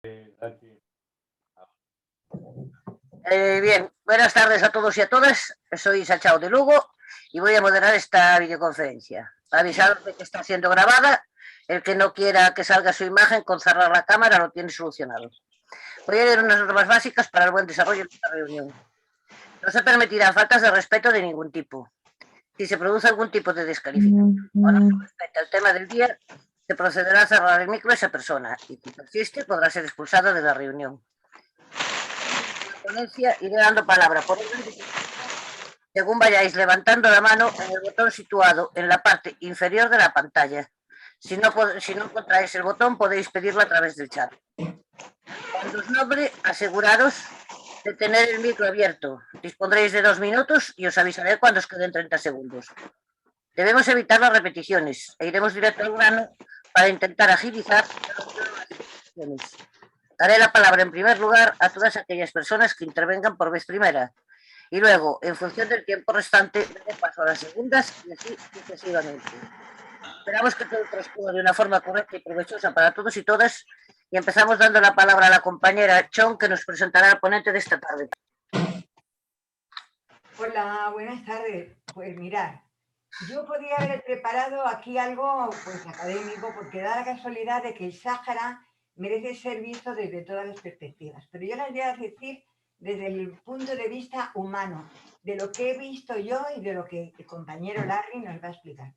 Bien, buenas tardes a todos y a todas. Soy Sachao de Lugo y voy a moderar esta videoconferencia. Avisaros de que está siendo grabada. El que no quiera que salga su imagen con cerrar la cámara lo tiene solucionado. Voy a leer unas normas básicas para el buen desarrollo de esta reunión. No se permitirán faltas de respeto de ningún tipo. Si se produce algún tipo de descalificación o no se respeta el tema del día, se procederá a cerrar el micro a esa persona y si persiste podrá ser expulsado de la reunión. Ponencia, iré dando palabra por orden de según vayáis levantando la mano en el botón situado en la parte inferior de la pantalla. Si no encontráis el botón, podéis pedirlo a través del chat. Cuando os nombre, aseguraros de tener el micro abierto. Dispondréis de 2 minutos y os avisaré cuando os queden 30 segundos. Debemos evitar las repeticiones e iremos directo al grano para intentar agilizar las repeticiones. Daré la palabra en primer lugar a todas aquellas personas que intervengan por vez primera y luego, en función del tiempo restante, daré paso a las segundas y así sucesivamente. Esperamos que todo transcurra de una forma correcta y provechosa para todos y todas y empezamos dando la palabra a la compañera Chon, que nos presentará al ponente de esta tarde. Hola, buenas tardes. Pues mirad, yo podría haber preparado aquí algo pues académico porque da la casualidad de que el Sáhara merece ser visto desde todas las perspectivas, pero yo las voy a decir desde el punto de vista humano, de lo que he visto yo y de lo que el compañero Larry nos va a explicar.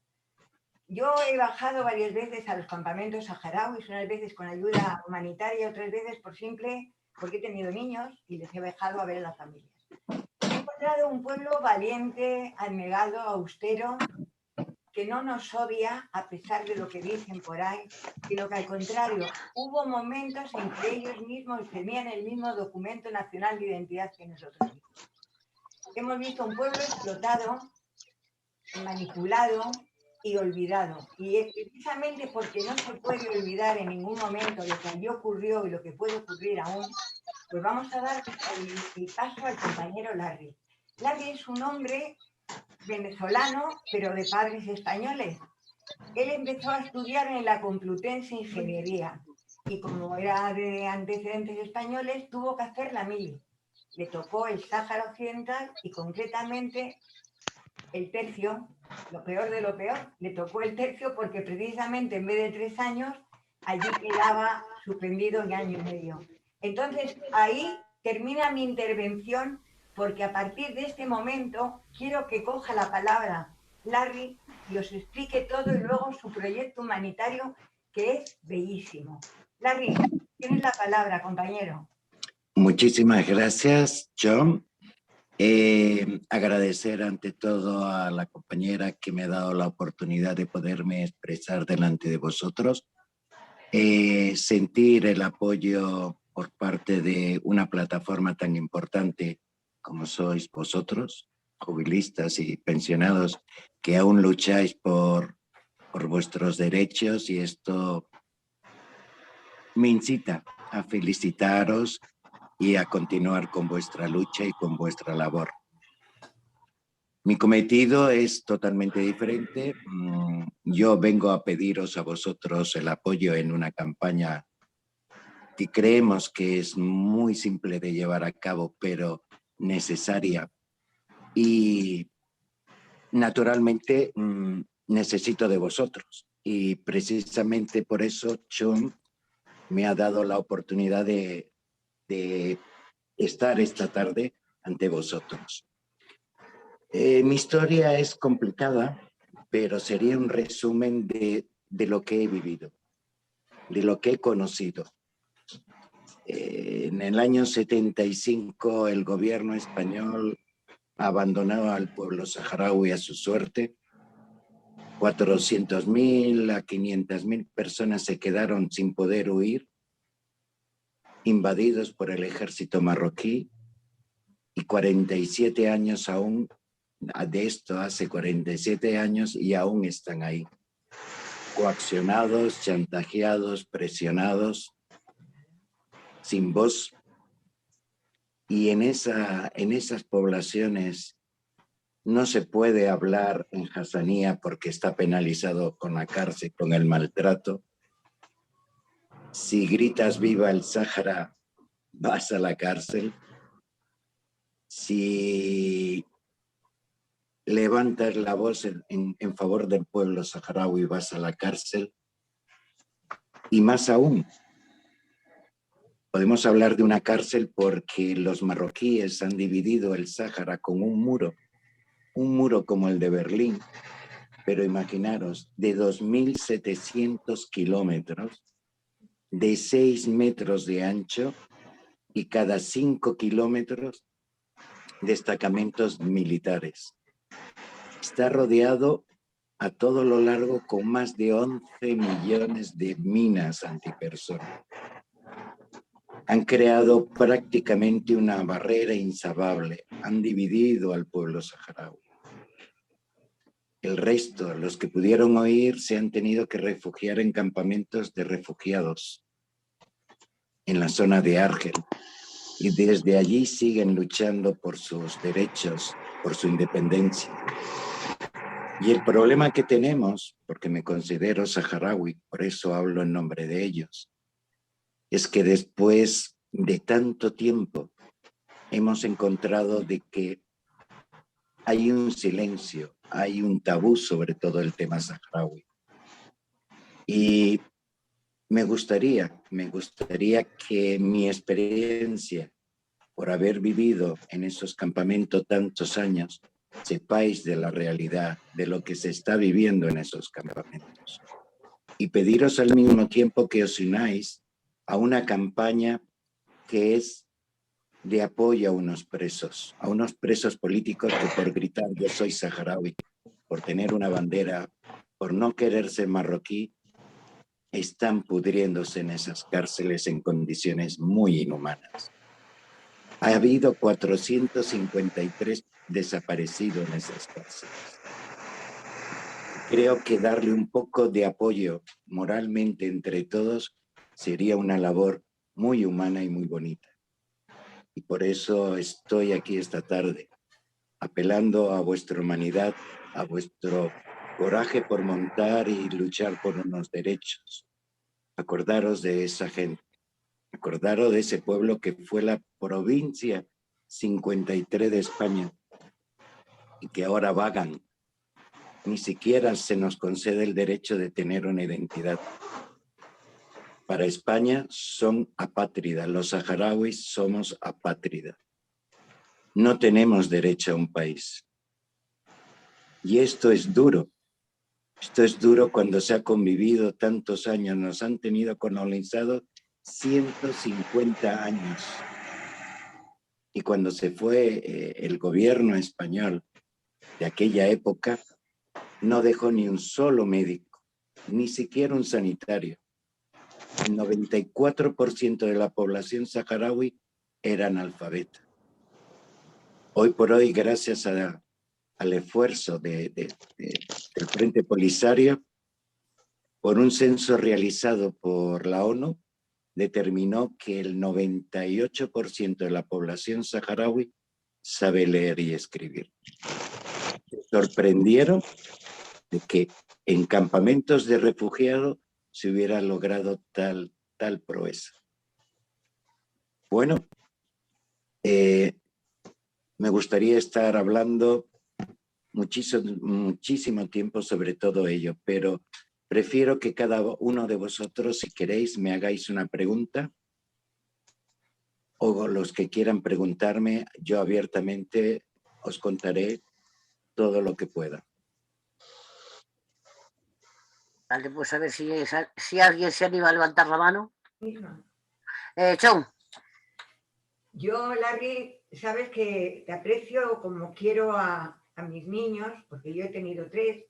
Yo he bajado varias veces a los campamentos saharauis, unas veces con ayuda humanitaria, otras veces porque he tenido niños y les he dejado a ver a las familias. He encontrado un pueblo valiente, abnegado, austero, que no nos odia a pesar de lo que dicen por ahí, sino que al contrario, hubo momentos en que ellos mismos tenían el mismo documento nacional de identidad que nosotros mismos. Hemos visto un pueblo explotado, manipulado y olvidado. Y es precisamente porque no se puede olvidar en ningún momento lo que allí ocurrió y lo que puede ocurrir aún, pues vamos a dar el paso al compañero Larry. Larry es un hombre venezolano, pero de padres españoles. Él empezó a estudiar en la Complutense Ingeniería y como era de antecedentes españoles, tuvo que hacer la mili. Le tocó el Sáhara Occidental y concretamente el tercio, lo peor de lo peor, le tocó el tercio porque precisamente en vez de 3 años, allí quedaba suspendido en año y medio. Entonces, ahí termina mi intervención porque a partir de este momento quiero que coja la palabra Larry y os explique todo y luego su proyecto humanitario que es bellísimo. Larry, tienes la palabra, compañero. Muchísimas gracias, John. Agradecer ante todo a la compañera que me ha dado la oportunidad de poderme expresar delante de vosotros. Sentir el apoyo por parte de una plataforma tan importante como sois vosotros, jubilistas y pensionados, que aún lucháis por vuestros derechos, y esto me incita a felicitaros y a continuar con vuestra lucha y con vuestra labor. Mi cometido es totalmente diferente. Yo vengo a pediros a vosotros el apoyo en una campaña que creemos que es muy simple de llevar a cabo, pero necesaria. Y naturalmente necesito de vosotros. Y precisamente por eso John me ha dado la oportunidad de estar esta tarde ante vosotros. Mi historia es complicada, pero sería un resumen de lo que he vivido, de lo que he conocido. En el año 75 el gobierno español abandonaba al pueblo saharaui a su suerte. 400.000 a 500.000 personas se quedaron sin poder huir, invadidos por el ejército marroquí, y 47 años aún, de esto hace 47 años, y aún están ahí, coaccionados, chantajeados, presionados, sin voz. Y en esas poblaciones no se puede hablar en Hassanía porque está penalizado con la cárcel, con el maltrato. Si gritas viva el Sáhara, vas a la cárcel. Si levantas la voz en favor del pueblo saharaui, vas a la cárcel. Y más aún, podemos hablar de una cárcel porque los marroquíes han dividido el Sáhara con un muro como el de Berlín, pero imaginaros, de 2.700 kilómetros, de 6 metros de ancho, y cada 5 kilómetros destacamentos militares. Está rodeado a todo lo largo con más de 11 millones de minas antipersona. Han creado prácticamente una barrera insalvable, han dividido al pueblo saharaui. El resto, los que pudieron huir, se han tenido que refugiar en campamentos de refugiados en la zona de Argel, y desde allí siguen luchando por sus derechos, por su independencia. Y el problema que tenemos, porque me considero saharaui, por eso hablo en nombre de ellos, es que después de tanto tiempo hemos encontrado de que hay un silencio, hay un tabú sobre todo el tema saharaui. Y me gustaría que mi experiencia, por haber vivido en esos campamentos tantos años, sepáis de la realidad, de lo que se está viviendo en esos campamentos. Y pediros al mismo tiempo que os unáis a una campaña que es de apoyo a unos presos políticos que por gritar yo soy saharaui, por tener una bandera, por no querer ser marroquí, están pudriéndose en esas cárceles en condiciones muy inhumanas. Ha habido 453 desaparecidos en esas cárceles. Creo que darle un poco de apoyo moralmente entre todos sería una labor muy humana y muy bonita. Y por eso estoy aquí esta tarde, apelando a vuestra humanidad, a vuestro coraje por montar y luchar por unos derechos. Acordaros de esa gente, acordaros de ese pueblo que fue la provincia 53 de España y que ahora vagan. Ni siquiera se nos concede el derecho de tener una identidad. Para España son apátridas, los saharauis somos apátridas. No tenemos derecho a un país. Y esto es duro cuando se ha convivido tantos años, nos han tenido colonizados 150 años. Y cuando se fue el gobierno español de aquella época, no dejó ni un solo médico, ni siquiera un sanitario. El 94% de la población saharaui era analfabeta. Hoy por hoy, gracias al esfuerzo del Frente Polisario, por un censo realizado por la ONU, determinó que el 98% de la población saharaui sabe leer y escribir. Se sorprendieron de que en campamentos de refugiados se hubiera logrado tal proeza. Bueno, me gustaría estar hablando muchísimo tiempo sobre todo ello, pero prefiero que cada uno de vosotros, si queréis, me hagáis una pregunta, o los que quieran preguntarme, yo abiertamente os contaré todo lo que pueda. Vale, pues a ver si alguien se anima a levantar la mano. Chon. Yo, Larry, sabes que te aprecio como quiero a mis niños, porque yo he tenido 3,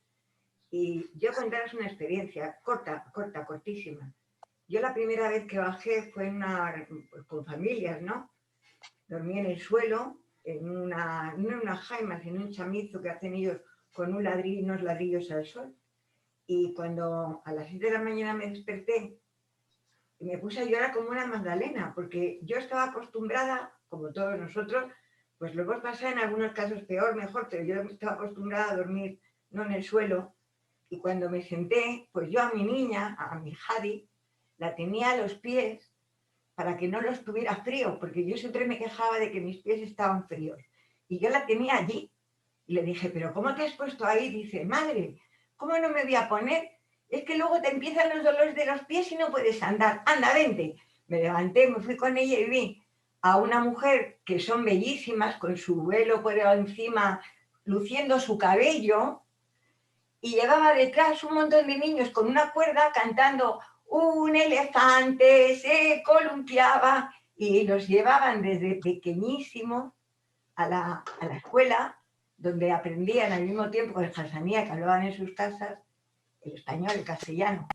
y yo contaros una experiencia cortísima. Yo la primera vez que bajé fue con familias, ¿no? Dormí en el suelo, no en una jaima, sino en un chamizo que hacen ellos con unos ladrillos al sol. Y cuando a las 7 de la mañana me desperté, me puse a llorar como una magdalena, porque yo estaba acostumbrada, como todos nosotros, pues lo hemos pasado en algunos casos peor, mejor, pero yo estaba acostumbrada a dormir no en el suelo. Y cuando me senté, pues yo a mi niña, a mi Jadi, la tenía a los pies para que no los tuviera frío, porque yo siempre me quejaba de que mis pies estaban fríos. Y yo la tenía allí. Y le dije, ¿pero cómo te has puesto ahí? Dice, madre, ¿cómo no me voy a poner? Es que luego te empiezan los dolores de los pies y no puedes andar. Anda, vente. Me levanté, me fui con ella y vi a una mujer que son bellísimas, con su velo por encima, luciendo su cabello, y llevaba detrás un montón de niños con una cuerda cantando un elefante se columpiaba, y los llevaban desde pequeñísimos a la escuela, donde aprendían al mismo tiempo con el Hassanía, que hablaban en sus casas, el español, el castellano.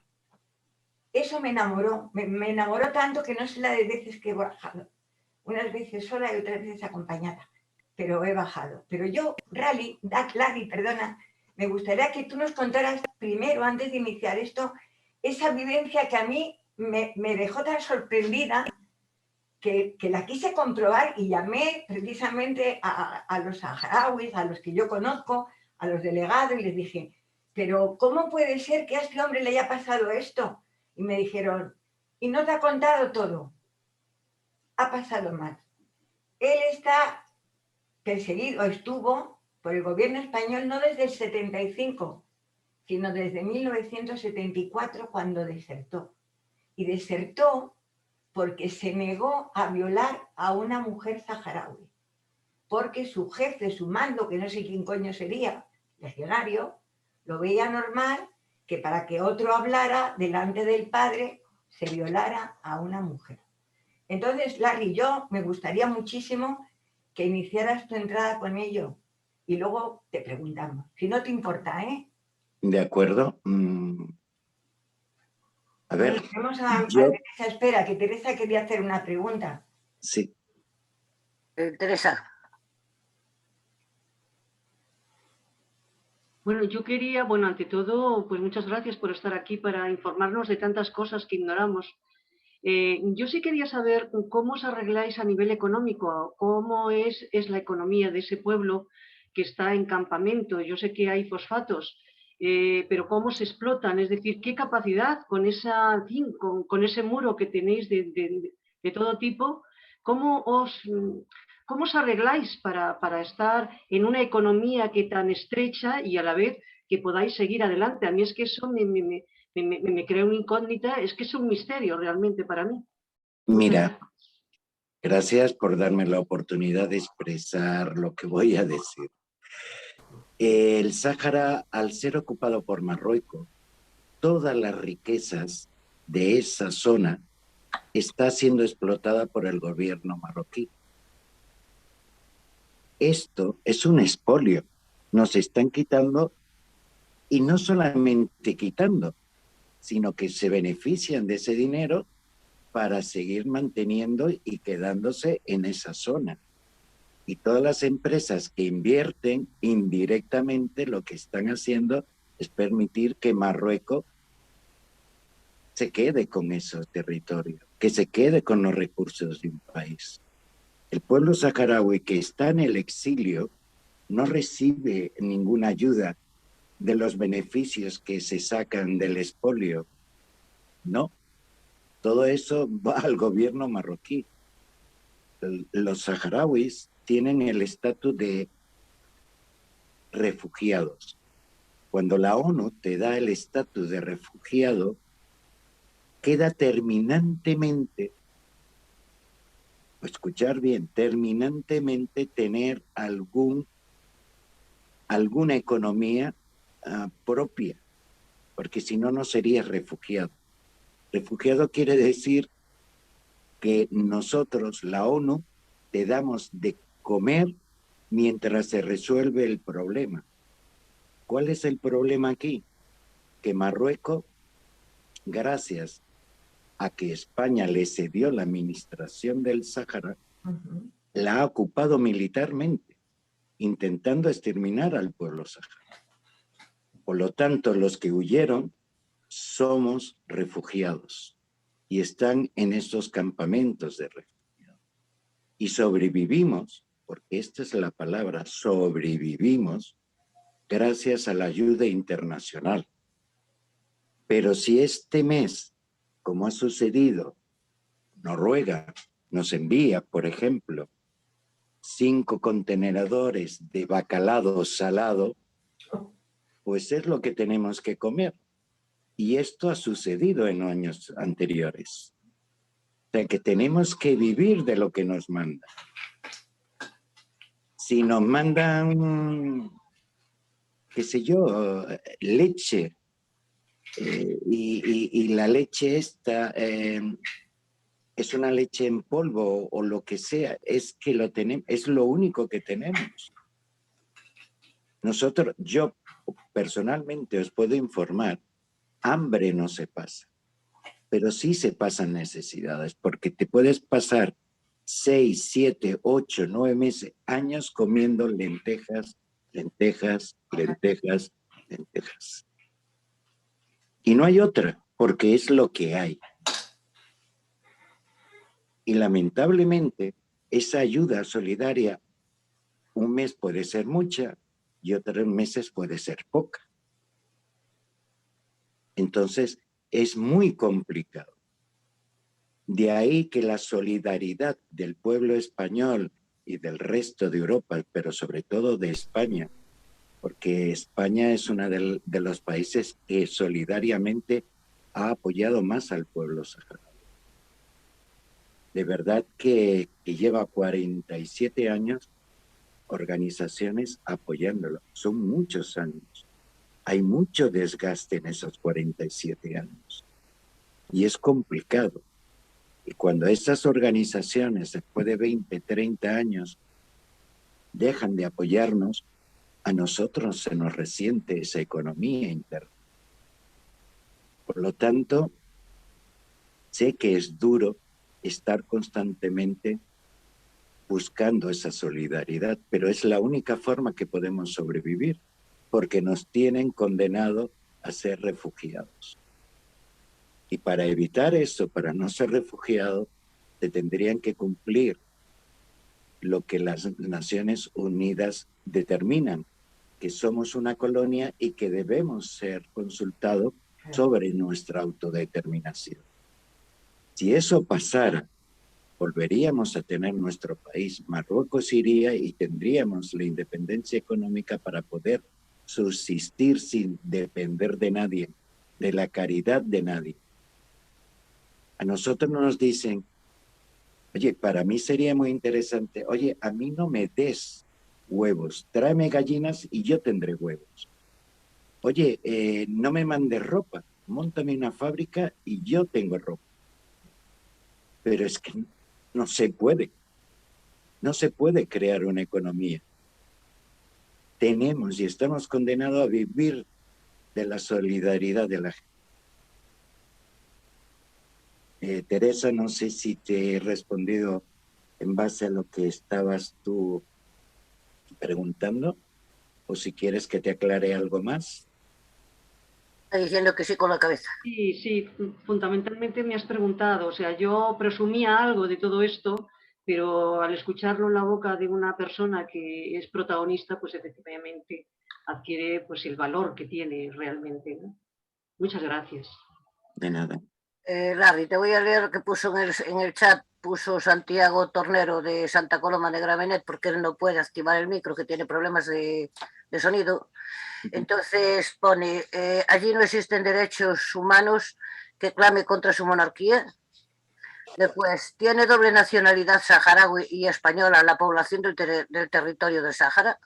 Eso me enamoró tanto que no sé la de veces que he bajado. Unas veces sola y otras veces acompañada, pero he bajado. Pero yo, Larry, perdona, me gustaría que tú nos contaras primero, antes de iniciar esto, esa vivencia que a mí me dejó tan sorprendida que la quise comprobar y llamé precisamente a los saharauis, a los que yo conozco, a los delegados, y les dije, pero ¿cómo puede ser que a este hombre le haya pasado esto? Y me dijeron, y no te ha contado todo, ha pasado más. Él está perseguido, estuvo por el gobierno español no desde el 75, sino desde 1974, cuando desertó. Y desertó porque se negó a violar a una mujer saharaui, porque su jefe, su mando, que no sé quién coño sería, legionario, lo veía normal que para que otro hablara delante del padre se violara a una mujer. Entonces, Larry, yo me gustaría muchísimo que iniciaras tu entrada con ello y luego te preguntamos, si no te importa, ¿eh? De acuerdo. A ver, Tenemos a yo Teresa, espera, que Teresa quería hacer una pregunta. sí. Teresa. Bueno, yo quería, bueno, ante todo, pues muchas gracias por estar aquí para informarnos de tantas cosas que ignoramos. Yo sí quería saber cómo os arregláis a nivel económico, cómo es la economía de ese pueblo que está en campamento. Yo sé que hay fosfatos, pero cómo se explotan, es decir, qué capacidad con ese muro que tenéis de todo tipo, cómo os arregláis para estar en una economía que tan estrecha y a la vez que podáis seguir adelante. A mí es que eso me crea una incógnita, es que es un misterio realmente para mí. Mira, gracias por darme la oportunidad de expresar lo que voy a decir. El Sáhara, al ser ocupado por Marruecos, todas las riquezas de esa zona está siendo explotada por el gobierno marroquí. Esto es un expolio. Nos están quitando, y no solamente quitando, sino que se benefician de ese dinero para seguir manteniendo y quedándose en esa zona. Y todas las empresas que invierten indirectamente lo que están haciendo es permitir que Marruecos se quede con esos territorios, que se quede con los recursos de un país. El pueblo saharaui que está en el exilio no recibe ninguna ayuda de los beneficios que se sacan del expolio. No, todo eso va al gobierno marroquí. Los saharauis tienen el estatus de refugiados. Cuando la ONU te da el estatus de refugiado, queda terminantemente, escuchar bien, terminantemente tener alguna economía propia, porque si no, no serías refugiado. Refugiado quiere decir que nosotros, la ONU, te damos de comer mientras se resuelve el problema. ¿Cuál es el problema aquí? Que Marruecos, gracias a que España le cedió la administración del Sáhara, la ha ocupado militarmente, intentando exterminar al pueblo saharaui. Por lo tanto, los que huyeron somos refugiados y están en estos campamentos de refugiados. Y sobrevivimos, porque esta es la palabra, sobrevivimos gracias a la ayuda internacional. Pero si este mes como ha sucedido, Noruega nos envía, por ejemplo, 5 contenedores de bacalao salado, pues es lo que tenemos que comer. Y esto ha sucedido en años anteriores. O sea que tenemos que vivir de lo que nos mandan. Si nos mandan, qué sé yo, leche, y la leche esta es una leche en polvo o lo que sea, es que lo tenemos, es lo único que tenemos. Nosotros, yo personalmente os puedo informar, hambre no se pasa, pero sí se pasan necesidades, porque te puedes pasar 6, 7, 8, 9 meses, años comiendo lentejas, lentejas, lentejas, lentejas. Y no hay otra, porque es lo que hay. Y lamentablemente, esa ayuda solidaria, un mes puede ser mucha y otros meses puede ser poca. Entonces, es muy complicado. De ahí que la solidaridad del pueblo español y del resto de Europa, pero sobre todo de España, porque España es uno de los países que solidariamente ha apoyado más al pueblo saharaui. De verdad que lleva 47 años organizaciones apoyándolo. Son muchos años. Hay mucho desgaste en esos 47 años. Y es complicado. Y cuando esas organizaciones, después de 20, 30 años, dejan de apoyarnos, a nosotros se nos resiente esa economía interna. Por lo tanto, sé que es duro estar constantemente buscando esa solidaridad, pero es la única forma que podemos sobrevivir, porque nos tienen condenado a ser refugiados. Y para evitar eso, para no ser refugiado, se tendrían que cumplir lo que las Naciones Unidas determinan, que somos una colonia y que debemos ser consultados sobre nuestra autodeterminación. Si eso pasara, volveríamos a tener nuestro país. Marruecos iría y tendríamos la independencia económica para poder subsistir sin depender de nadie, de la caridad de nadie. A nosotros nos dicen, oye, para mí sería muy interesante, oye, a mí no me des huevos, tráeme gallinas y yo tendré huevos. Oye, no me mandes ropa, móntame una fábrica y yo tengo ropa. Pero es que no se puede. No se puede crear una economía. Tenemos y estamos condenados a vivir de la solidaridad de la gente. Teresa, no sé si te he respondido en base a lo que estabas tú preguntando o si quieres que te aclare algo más. Está diciendo que sí con la cabeza. Sí, sí, fundamentalmente me has preguntado, o sea, yo presumía algo de todo esto, pero al escucharlo en la boca de una persona que es protagonista, pues efectivamente adquiere pues el valor que tiene realmente, ¿no? Muchas gracias. De nada. Larry, te voy a leer lo que puso en el chat, puso Santiago Tornero de Santa Coloma de Gramenet, porque él no puede activar el micro, que tiene problemas de sonido. Entonces pone, allí no existen derechos humanos que clame contra su monarquía. Después, tiene doble nacionalidad saharaui y española la población del territorio del Sáhara.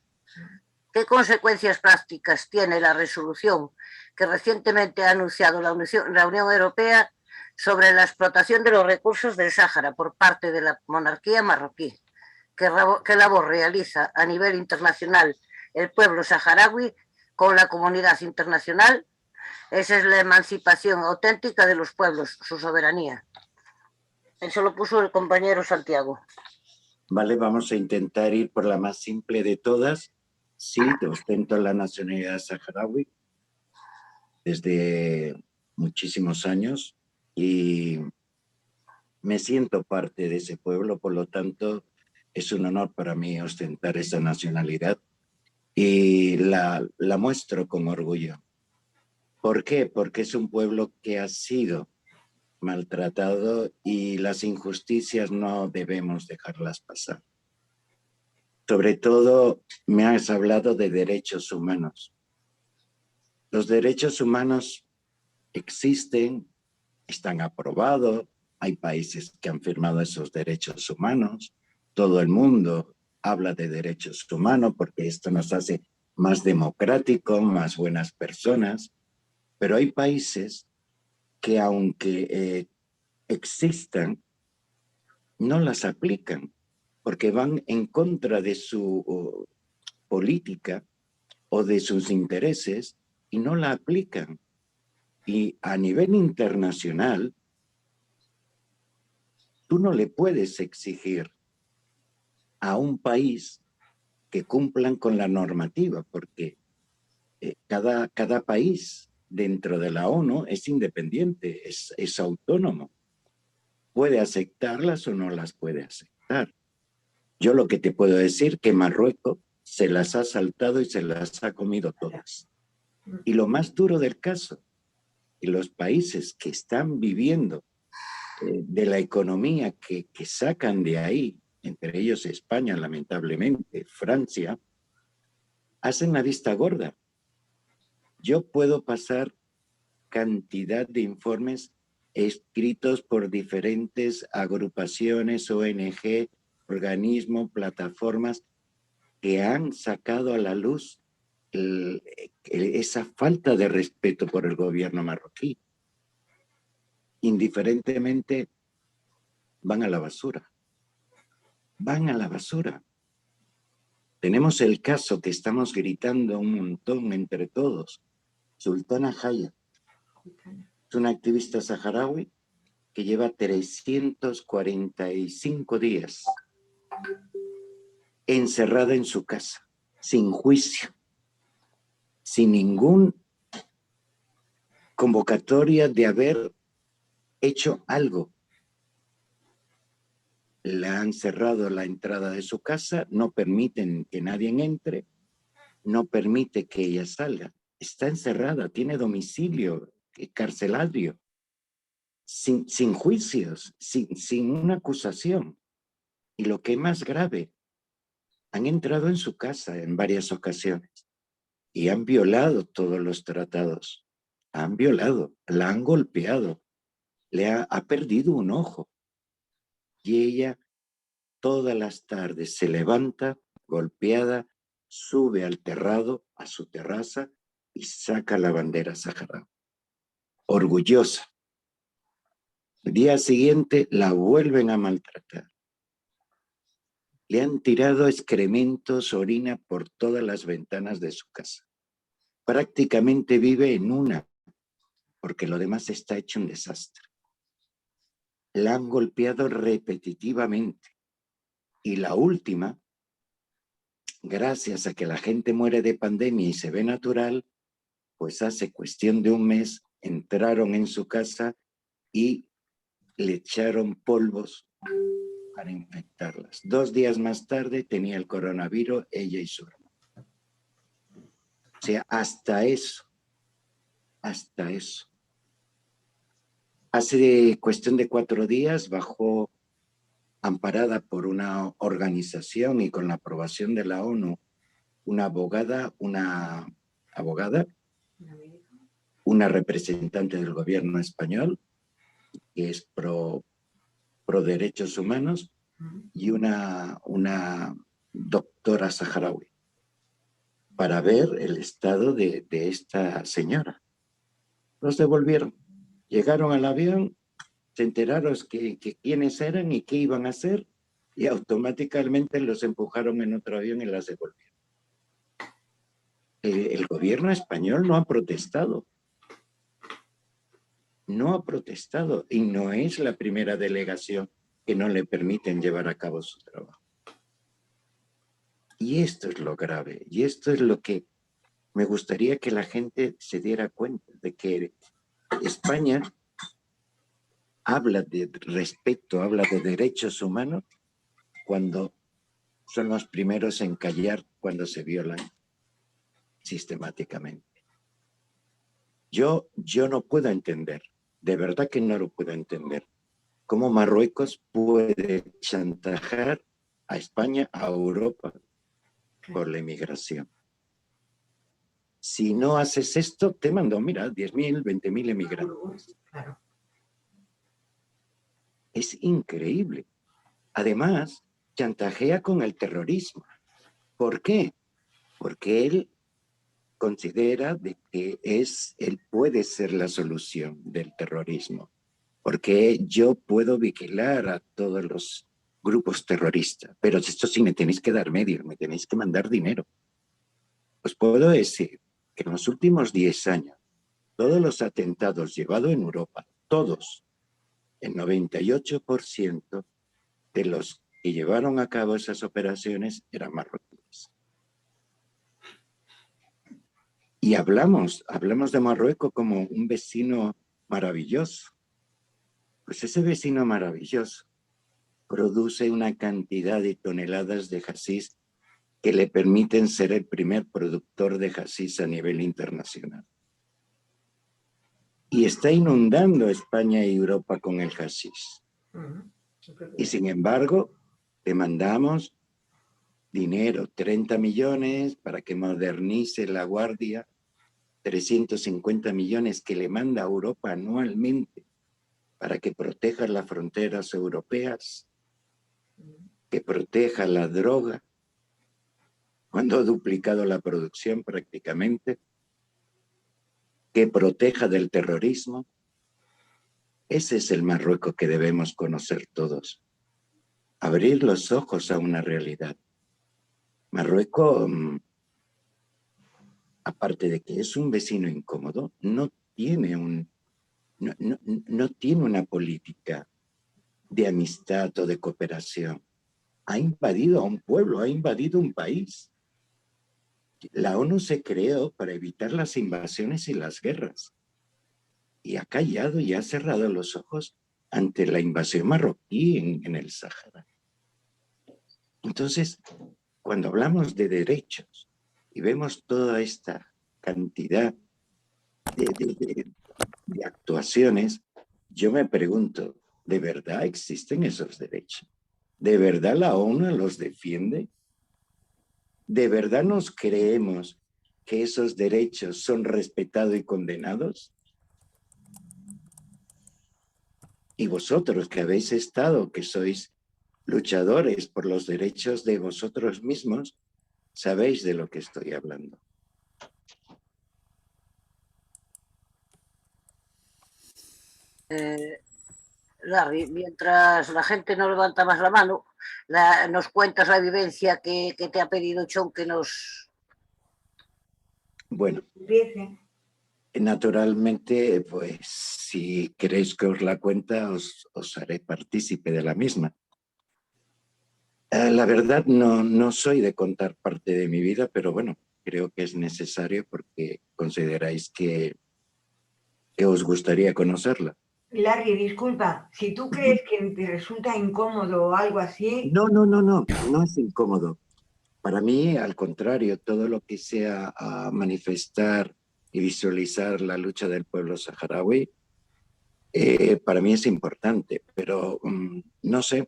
¿Qué consecuencias prácticas tiene la resolución que recientemente ha anunciado la Unión Europea sobre la explotación de los recursos del Sáhara por parte de la monarquía marroquí? ¿Qué labor realiza a nivel internacional el pueblo saharaui con la comunidad internacional? Esa es la emancipación auténtica de los pueblos, su soberanía. Eso lo puso el compañero Santiago. Vale, vamos a intentar ir por la más simple de todas. Sí, ostento la nacionalidad saharaui desde muchísimos años y me siento parte de ese pueblo, por lo tanto, es un honor para mí ostentar esa nacionalidad y la muestro con orgullo. ¿Por qué? Porque es un pueblo que ha sido maltratado y las injusticias no debemos dejarlas pasar. Sobre todo, me has hablado de derechos humanos. Los derechos humanos existen, están aprobados, hay países que han firmado esos derechos humanos, todo el mundo habla de derechos humanos porque esto nos hace más democráticos, más buenas personas, pero hay países que aunque existan, no las aplican porque van en contra de su política o de sus intereses y no la aplican. Y a nivel internacional, tú no le puedes exigir a un país que cumplan con la normativa, porque cada país dentro de la ONU es independiente, es autónomo. Puede aceptarlas o no las puede aceptar. Yo lo que te puedo decir que Marruecos se las ha saltado y se las ha comido todas. Y lo más duro del caso, que los países que están viviendo de la economía que sacan de ahí, entre ellos España, lamentablemente, Francia, hacen la vista gorda. Yo puedo pasar cantidad de informes escritos por diferentes agrupaciones, ONG, organismos, plataformas, que han sacado a la luz esa falta de respeto por el gobierno marroquí. Indiferentemente, van a la basura. Van a la basura. Tenemos el caso que estamos gritando un montón entre todos. Sultana Jaya. Es una activista saharaui que lleva 345 días encerrada en su casa, sin juicio, sin ninguna convocatoria de haber hecho algo. Le han cerrado la entrada de su casa, no permiten que nadie entre, no permite que ella salga. Está encerrada, tiene domicilio carcelario, sin juicios, sin una acusación. Y lo que es más grave, han entrado en su casa en varias ocasiones y han violado todos los tratados. Han violado, la han golpeado, ha perdido un ojo. Y ella todas las tardes se levanta golpeada, sube al terrado, a su terraza y saca la bandera saharaui. Orgullosa. El día siguiente la vuelven a maltratar. Le han tirado excrementos, orina por todas las ventanas de su casa. Prácticamente vive en una, porque lo demás está hecho un desastre. La han golpeado repetitivamente. Y la última, gracias a que la gente muere de pandemia y se ve natural, pues hace cuestión de un mes entraron en su casa y le echaron polvos para infectarlas. 2 días más tarde tenía el coronavirus ella y su hermano. O sea, hasta eso. Hace cuestión de 4 días bajó, amparada por una organización y con la aprobación de la ONU, una abogada, una representante del gobierno español, que es pro derechos humanos, y una doctora saharaui, para ver el estado de esta señora. Los devolvieron. Llegaron al avión, se enteraron que quiénes eran y qué iban a hacer, y automáticamente los empujaron en otro avión y las devolvieron. El gobierno español no ha protestado. No ha protestado y no es la primera delegación que no le permiten llevar a cabo su trabajo. Y esto es lo grave, y esto es lo que me gustaría que la gente se diera cuenta, de que España habla de respeto, habla de derechos humanos, cuando son los primeros en callar cuando se violan sistemáticamente. Yo no puedo entender de verdad que no lo puedo entender. ¿Cómo Marruecos puede chantajear a España, a Europa, por la inmigración? Si no haces esto, te mando, mira, 10.000, 20.000 emigrantes. Claro. Es increíble. Además, chantajea con el terrorismo. ¿Por qué? Porque él considera de que él puede ser la solución del terrorismo. Porque yo puedo vigilar a todos los grupos terroristas, pero esto sí me tenéis que dar medios, me tenéis que mandar dinero. Os puedo decir que en los últimos 10 años, todos los atentados llevados en Europa, todos, el 98% de los que llevaron a cabo esas operaciones eran marroquíes. Y hablamos de Marruecos como un vecino maravilloso. Pues ese vecino maravilloso produce una cantidad de toneladas de hachís que le permiten ser el primer productor de hachís a nivel internacional. Y está inundando España y Europa con el hachís. Y sin embargo, demandamos dinero, 30 millones para que modernice la Guardia, 350 millones que le manda a Europa anualmente para que proteja las fronteras europeas, que proteja la droga, cuando ha duplicado la producción prácticamente, que proteja del terrorismo. Ese es el Marruecos que debemos conocer todos. Abrir los ojos a una realidad. Marruecos, aparte de que es un vecino incómodo, no tiene una política de amistad o de cooperación. Ha invadido a un pueblo, ha invadido un país. La ONU se creó para evitar las invasiones y las guerras. Y ha callado y ha cerrado los ojos ante la invasión marroquí en el Sáhara. Entonces, cuando hablamos de derechos y vemos toda esta cantidad de actuaciones, yo me pregunto, ¿de verdad existen esos derechos? ¿De verdad la ONU los defiende? ¿De verdad nos creemos que esos derechos son respetados y condenados? Y vosotros que habéis estado, que sois luchadores por los derechos de vosotros mismos, sabéis de lo que estoy hablando. Larry, mientras la gente no levanta más la mano, nos cuentas la vivencia que te ha pedido Chon que nos... Bueno, naturalmente, pues si queréis que os la cuente, os haré partícipe de la misma. La verdad, no soy de contar parte de mi vida, pero bueno, creo que es necesario porque consideráis que os gustaría conocerla. Larry, disculpa, si tú crees que te resulta incómodo o algo así... No es incómodo. Para mí, al contrario, todo lo que sea manifestar y visualizar la lucha del pueblo saharaui, para mí es importante, pero no sé,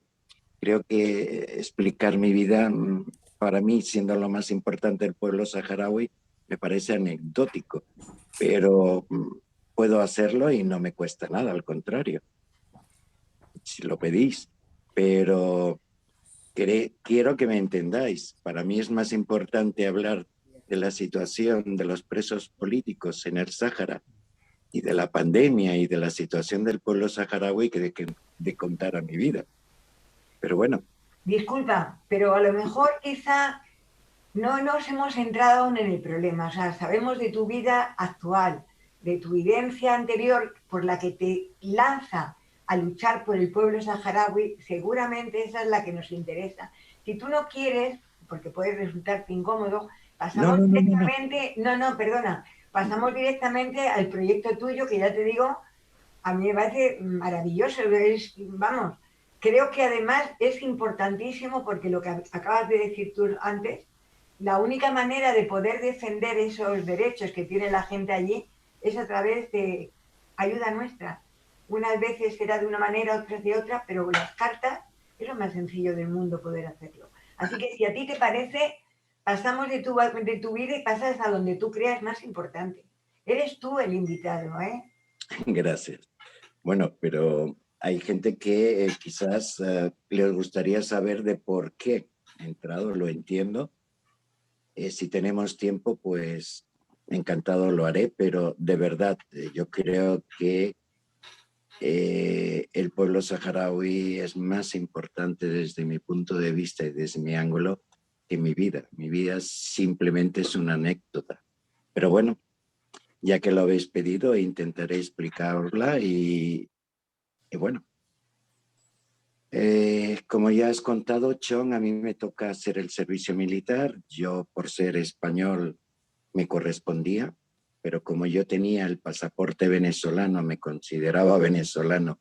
creo que explicar mi vida, para mí, siendo lo más importante del pueblo saharaui, me parece anecdótico, pero puedo hacerlo y no me cuesta nada, al contrario, si lo pedís, pero quiero que me entendáis. Para mí es más importante hablar de la situación de los presos políticos en el Sáhara y de la pandemia y de la situación del pueblo saharaui que de contar a mi vida. Pero bueno. Disculpa, pero a lo mejor quizá no nos hemos entrado aún en el problema. O sea, sabemos de tu vida actual, de tu vivencia anterior por la que te lanza a luchar por el pueblo saharaui. Seguramente esa es la que nos interesa. Si tú no quieres, porque puede resultarte incómodo, pasamos directamente... Perdona. Pasamos directamente al proyecto tuyo, que ya te digo, a mí me parece maravilloso. Vamos, creo que además es importantísimo porque lo que acabas de decir tú antes, la única manera de poder defender esos derechos que tiene la gente allí es a través de ayuda nuestra. unas veces será de una manera, otras de otra, pero las cartas es lo más sencillo del mundo poder hacerlo. Así que si a ti te parece, pasamos de tu vida y pasas a donde tú creas más importante. Eres tú el invitado, ¿eh? Gracias. Bueno, pero hay gente que quizás les gustaría saber de por qué he entrado, lo entiendo. Si tenemos tiempo, pues encantado lo haré, pero de verdad yo creo que el pueblo saharaui es más importante desde mi punto de vista y desde mi ángulo que mi vida. Mi vida simplemente es una anécdota. Pero bueno, ya que lo habéis pedido, intentaré explicarla y bueno. Como ya has contado, Chon, a mí me toca hacer el servicio militar. Yo, por ser español, me correspondía, pero como yo tenía el pasaporte venezolano, me consideraba venezolano,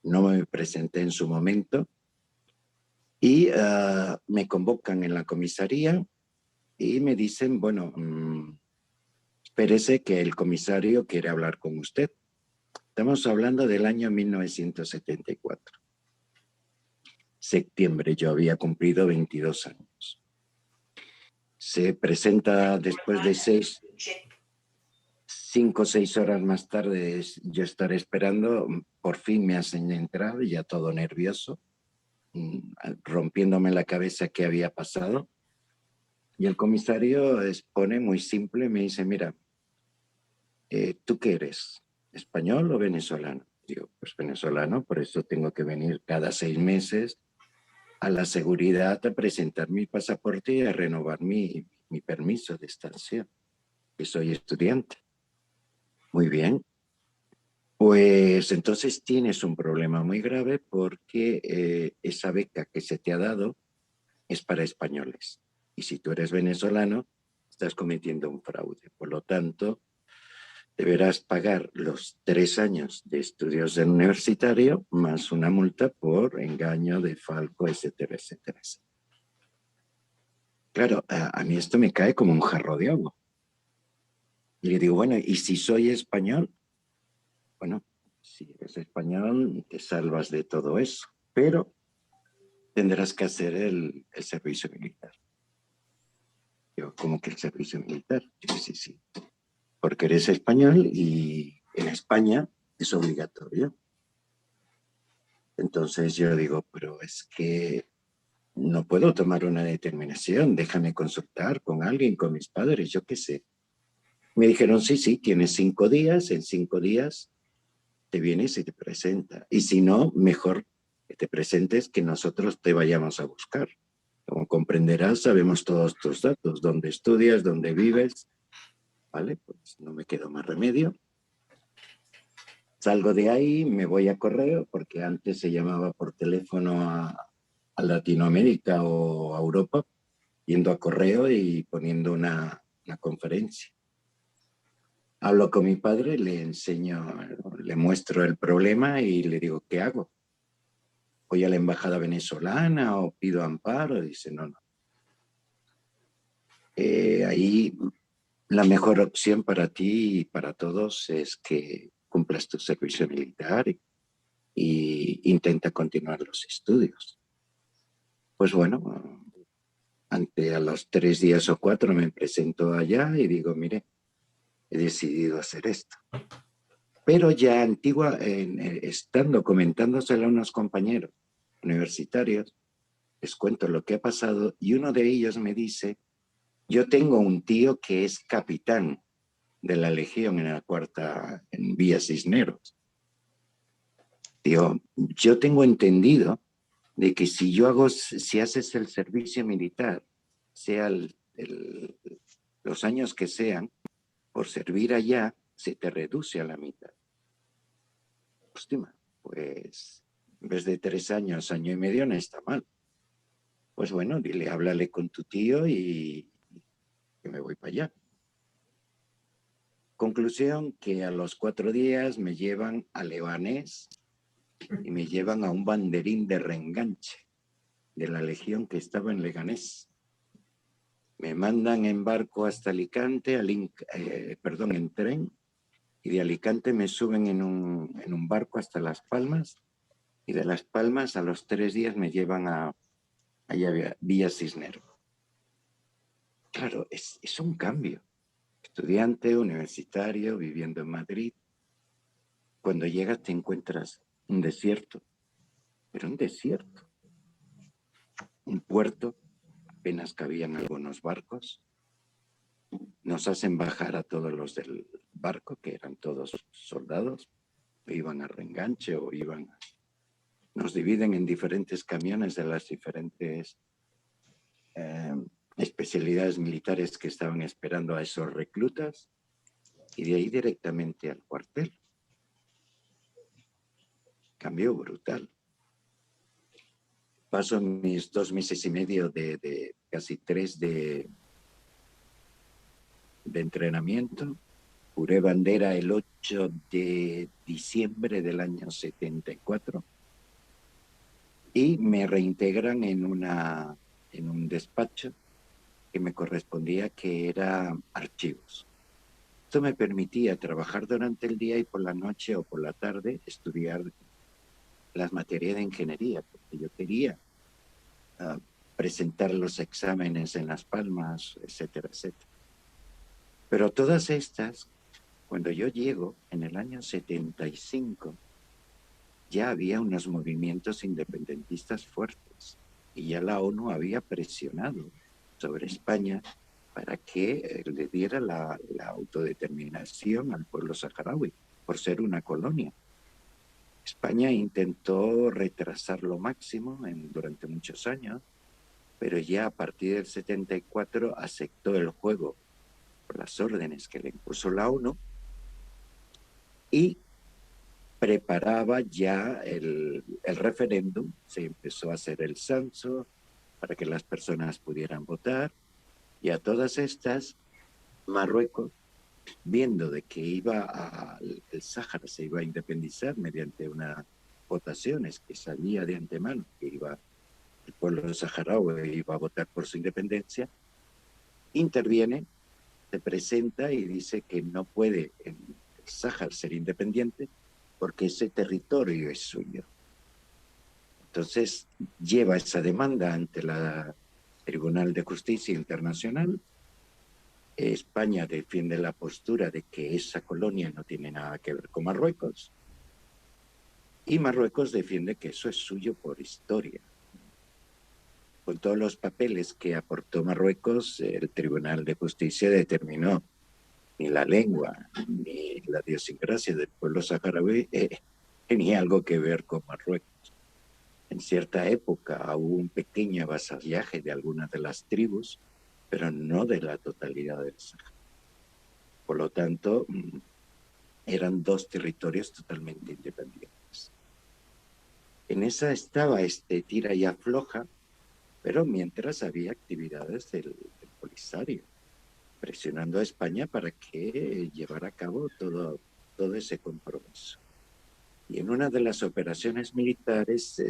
no me presenté en su momento y me convocan en la comisaría y me dicen, bueno, espérese que el comisario quiere hablar con usted. Estamos hablando del año 1974. Septiembre, yo había cumplido 22 años. Se presenta después de 5 o 6 horas más tarde, yo estaré esperando, por fin me hacen entrar, ya todo nervioso, rompiéndome la cabeza qué había pasado. Y el comisario expone muy simple, me dice, mira, ¿tú qué eres? ¿Español o venezolano? Digo, pues venezolano, por eso tengo que venir cada 6 meses a la seguridad a presentar mi pasaporte y a renovar mi permiso de estancia, que soy estudiante. Muy bien. Pues entonces tienes un problema muy grave porque esa beca que se te ha dado es para españoles. Y si tú eres venezolano, estás cometiendo un fraude. Por lo tanto, deberás pagar los 3 años de estudios del universitario más una multa por engaño, defalco, etcétera, etcétera, etcétera. Claro, a mí esto me cae como un jarro de agua. Y le digo, bueno, ¿y si soy español? Bueno, si eres español, te salvas de todo eso, pero tendrás que hacer el servicio militar. Yo, ¿cómo que el servicio militar? Yo, sí, porque eres español y en España es obligatorio. Entonces yo digo, pero es que no puedo tomar una determinación, déjame consultar con alguien, con mis padres, yo qué sé. Me dijeron, sí, tienes 5 días, en 5 días te vienes y te presenta. Y si no, mejor que te presentes que nosotros te vayamos a buscar. Como comprenderás, sabemos todos tus datos, dónde estudias, dónde vives. Vale, pues no me quedó más remedio. Salgo de ahí, me voy a correo, porque antes se llamaba por teléfono a Latinoamérica o a Europa, yendo a correo y poniendo una conferencia. Hablo con mi padre, le enseño, le muestro el problema y le digo, ¿qué hago? ¿Voy a la embajada venezolana o pido amparo? Dice, no. Ahí la mejor opción para ti y para todos es que cumplas tu servicio militar y intenta continuar los estudios. Pues bueno, a los 3 días o 4 me presento allá y digo, mire, he decidido hacer esto. Pero ya estando comentándoselo a unos compañeros universitarios, les cuento lo que ha pasado y uno de ellos me dice, yo tengo un tío que es capitán de la Legión en la 4ª, en Villa Cisneros. Digo, yo tengo entendido de que si haces el servicio militar, sea los años que sean, por servir allá, se te reduce a la mitad. Hostia, pues en vez de 3 años, año y medio, no está mal. Pues bueno, dile, háblale con tu tío y que me voy para allá. Conclusión, que a los 4 días me llevan a Leganés y me llevan a un banderín de reenganche de la Legión que estaba en Leganés. Me mandan en barco hasta Alicante, en tren, y de Alicante me suben en un barco hasta Las Palmas, y de Las Palmas a los 3 días me llevan a Villa Cisneros. Claro, es un cambio. Estudiante, universitario, viviendo en Madrid. Cuando llegas te encuentras un desierto, pero un desierto. Un puerto, apenas cabían algunos barcos. Nos hacen bajar a todos los del barco, que eran todos soldados, iban a reenganche o iban... Nos dividen en diferentes camiones de las diferentes especialidades militares que estaban esperando a esos reclutas, y de ahí directamente al cuartel. Cambio brutal. Paso mis 2 meses y medio de casi 3 de entrenamiento. Juré bandera el 8 de diciembre del año 74 y me reintegran en un despacho que me correspondía, que era archivos. Esto me permitía trabajar durante el día y por la noche o por la tarde estudiar las materias de ingeniería, porque yo quería presentar los exámenes en Las Palmas, etcétera, etcétera. Pero todas estas, cuando yo llego en el año 75, ya había unos movimientos independentistas fuertes y ya la ONU había presionado sobre España para que le diera la autodeterminación al pueblo saharaui por ser una colonia. España intentó retrasar lo máximo durante muchos años, pero ya a partir del 74 aceptó el juego por las órdenes que le impuso la ONU y preparaba ya el referéndum. Se empezó a hacer el censo para que las personas pudieran votar, y a todas estas, Marruecos, viendo de que el Sáhara se iba a independizar mediante unas votaciones que sabía de antemano que el pueblo saharaui iba a votar por su independencia, interviene, se presenta y dice que no puede el Sáhara ser independiente porque ese territorio es suyo. Entonces lleva esa demanda ante la Tribunal de Justicia Internacional. España defiende la postura de que esa colonia no tiene nada que ver con Marruecos, y Marruecos defiende que eso es suyo por historia. Con todos los papeles que aportó Marruecos, el Tribunal de Justicia determinó ni la lengua ni la idiosincrasia del pueblo saharaui tenía algo que ver con Marruecos. En cierta época hubo un pequeño avasallaje de algunas de las tribus, pero no de la totalidad del Sáhara. Por lo tanto, eran 2 territorios totalmente independientes. En esa estaba tira y afloja, pero mientras había actividades del Polisario, presionando a España para que llevara a cabo todo ese compromiso. Y en una de las operaciones militares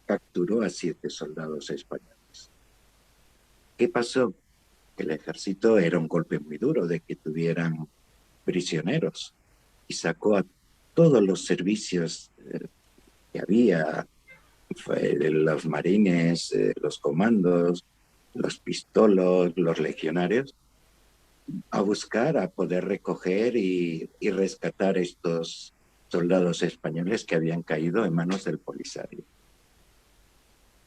capturó a 7 soldados españoles. ¿Qué pasó? El ejército era un golpe muy duro de que tuvieran prisioneros, y sacó a todos los servicios que había, los marines, los comandos, los pistolos, los legionarios, a buscar, a poder recoger y rescatar estos soldados españoles que habían caído en manos del Polisario.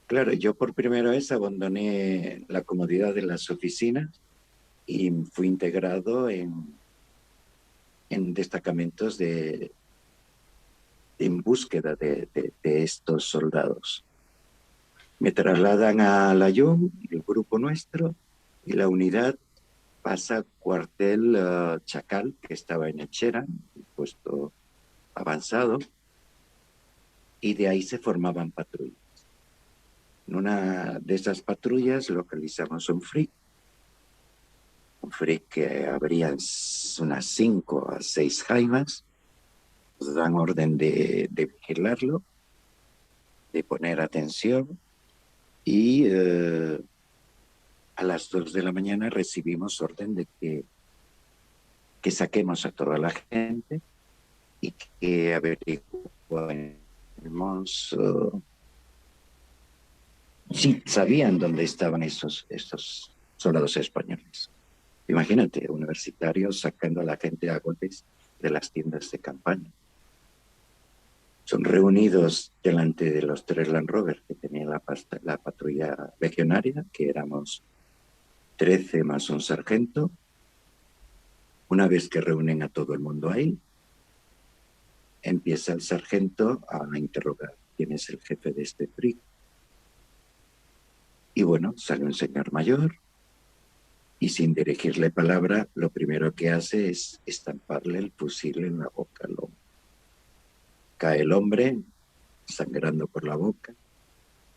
Claro, yo por primera vez abandoné la comodidad de las oficinas y fui integrado en destacamentos en búsqueda de estos soldados. Me trasladan a Layún, el grupo nuestro, y la unidad pasa al cuartel Chacal, que estaba en Echera, un puesto avanzado, y de ahí se formaban patrullas. En una de esas patrullas localizamos un FRIC que habría unas 5 a 6 jaimas. Nos dan orden de vigilarlo, de poner atención, y a las 2 de la mañana recibimos orden de que que saquemos a toda la gente y que averiguemos si sabían dónde estaban estos soldados españoles. Imagínate, universitarios sacando a la gente a golpes de las tiendas de campaña. Son reunidos delante de los 3 Land Rover que tenía la patrulla legionaria, que éramos 13 más un sargento. Una vez que reúnen a todo el mundo ahí, empieza el sargento a interrogar quién es el jefe de este PRI. Y bueno, sale un señor mayor y sin dirigirle palabra, lo primero que hace es estamparle el fusil en la boca al hombre. Cae el hombre, sangrando por la boca,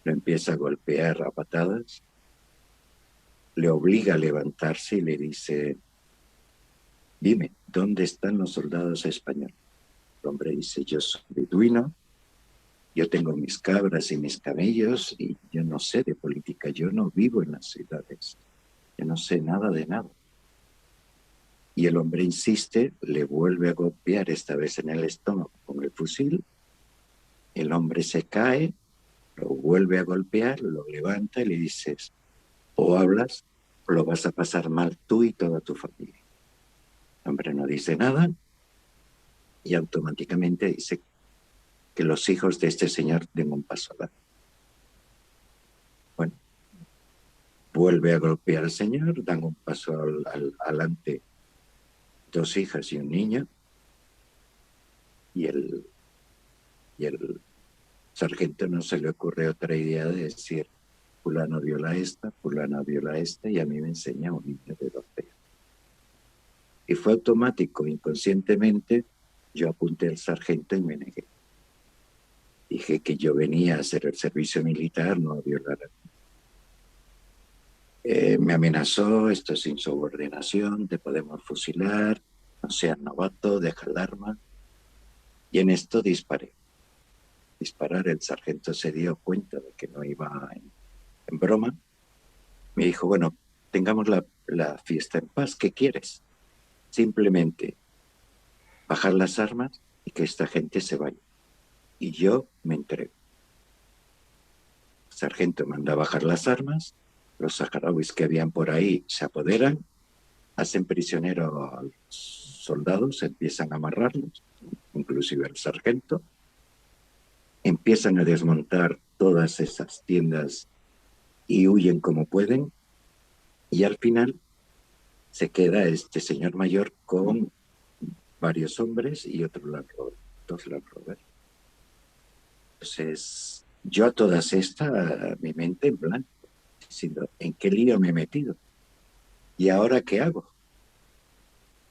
lo empieza a golpear a patadas, le obliga a levantarse y le dice: dime, ¿dónde están los soldados españoles? El hombre dice: yo soy beduino, yo tengo mis cabras y mis camellos y yo no sé de política, yo no vivo en las ciudades, yo no sé nada de nada. Y el hombre insiste, le vuelve a golpear, esta vez en el estómago con el fusil. El hombre se cae, lo vuelve a golpear, lo levanta y le dices: o hablas o lo vas a pasar mal tú y toda tu familia. El hombre no dice nada y automáticamente dice que los hijos de este señor den un paso adelante. Bueno, vuelve a golpear al señor, dan un paso adelante 2 hijas y un niño, y el sargento no se le ocurre otra idea de decir: fulano viola esta, fulano viola esta, y a mí me enseña un niño de 12 años. Y fue automático, inconscientemente, yo apunté al sargento y me negué. Dije que yo venía a hacer el servicio militar, no a violar a mí. Me amenazó: esto es insubordinación, te podemos fusilar, no seas novato, deja el arma. Y en esto disparé. Disparar, el sargento se dio cuenta de que no iba en broma. Me dijo: bueno, tengamos la fiesta en paz, ¿qué quieres? Simplemente bajar las armas y que esta gente se vaya. Y yo me entrego. El sargento manda a bajar las armas, los saharauis que habían por ahí se apoderan, hacen prisionero a los soldados, empiezan a amarrarlos, inclusive al sargento, empiezan a desmontar todas esas tiendas y huyen como pueden, y al final se queda este señor mayor con varios hombres y otro Land Rover, 2 Land Rover. Entonces, yo a todas estas, mi mente en blanco, diciendo: ¿en qué lío me he metido? ¿Y ahora qué hago?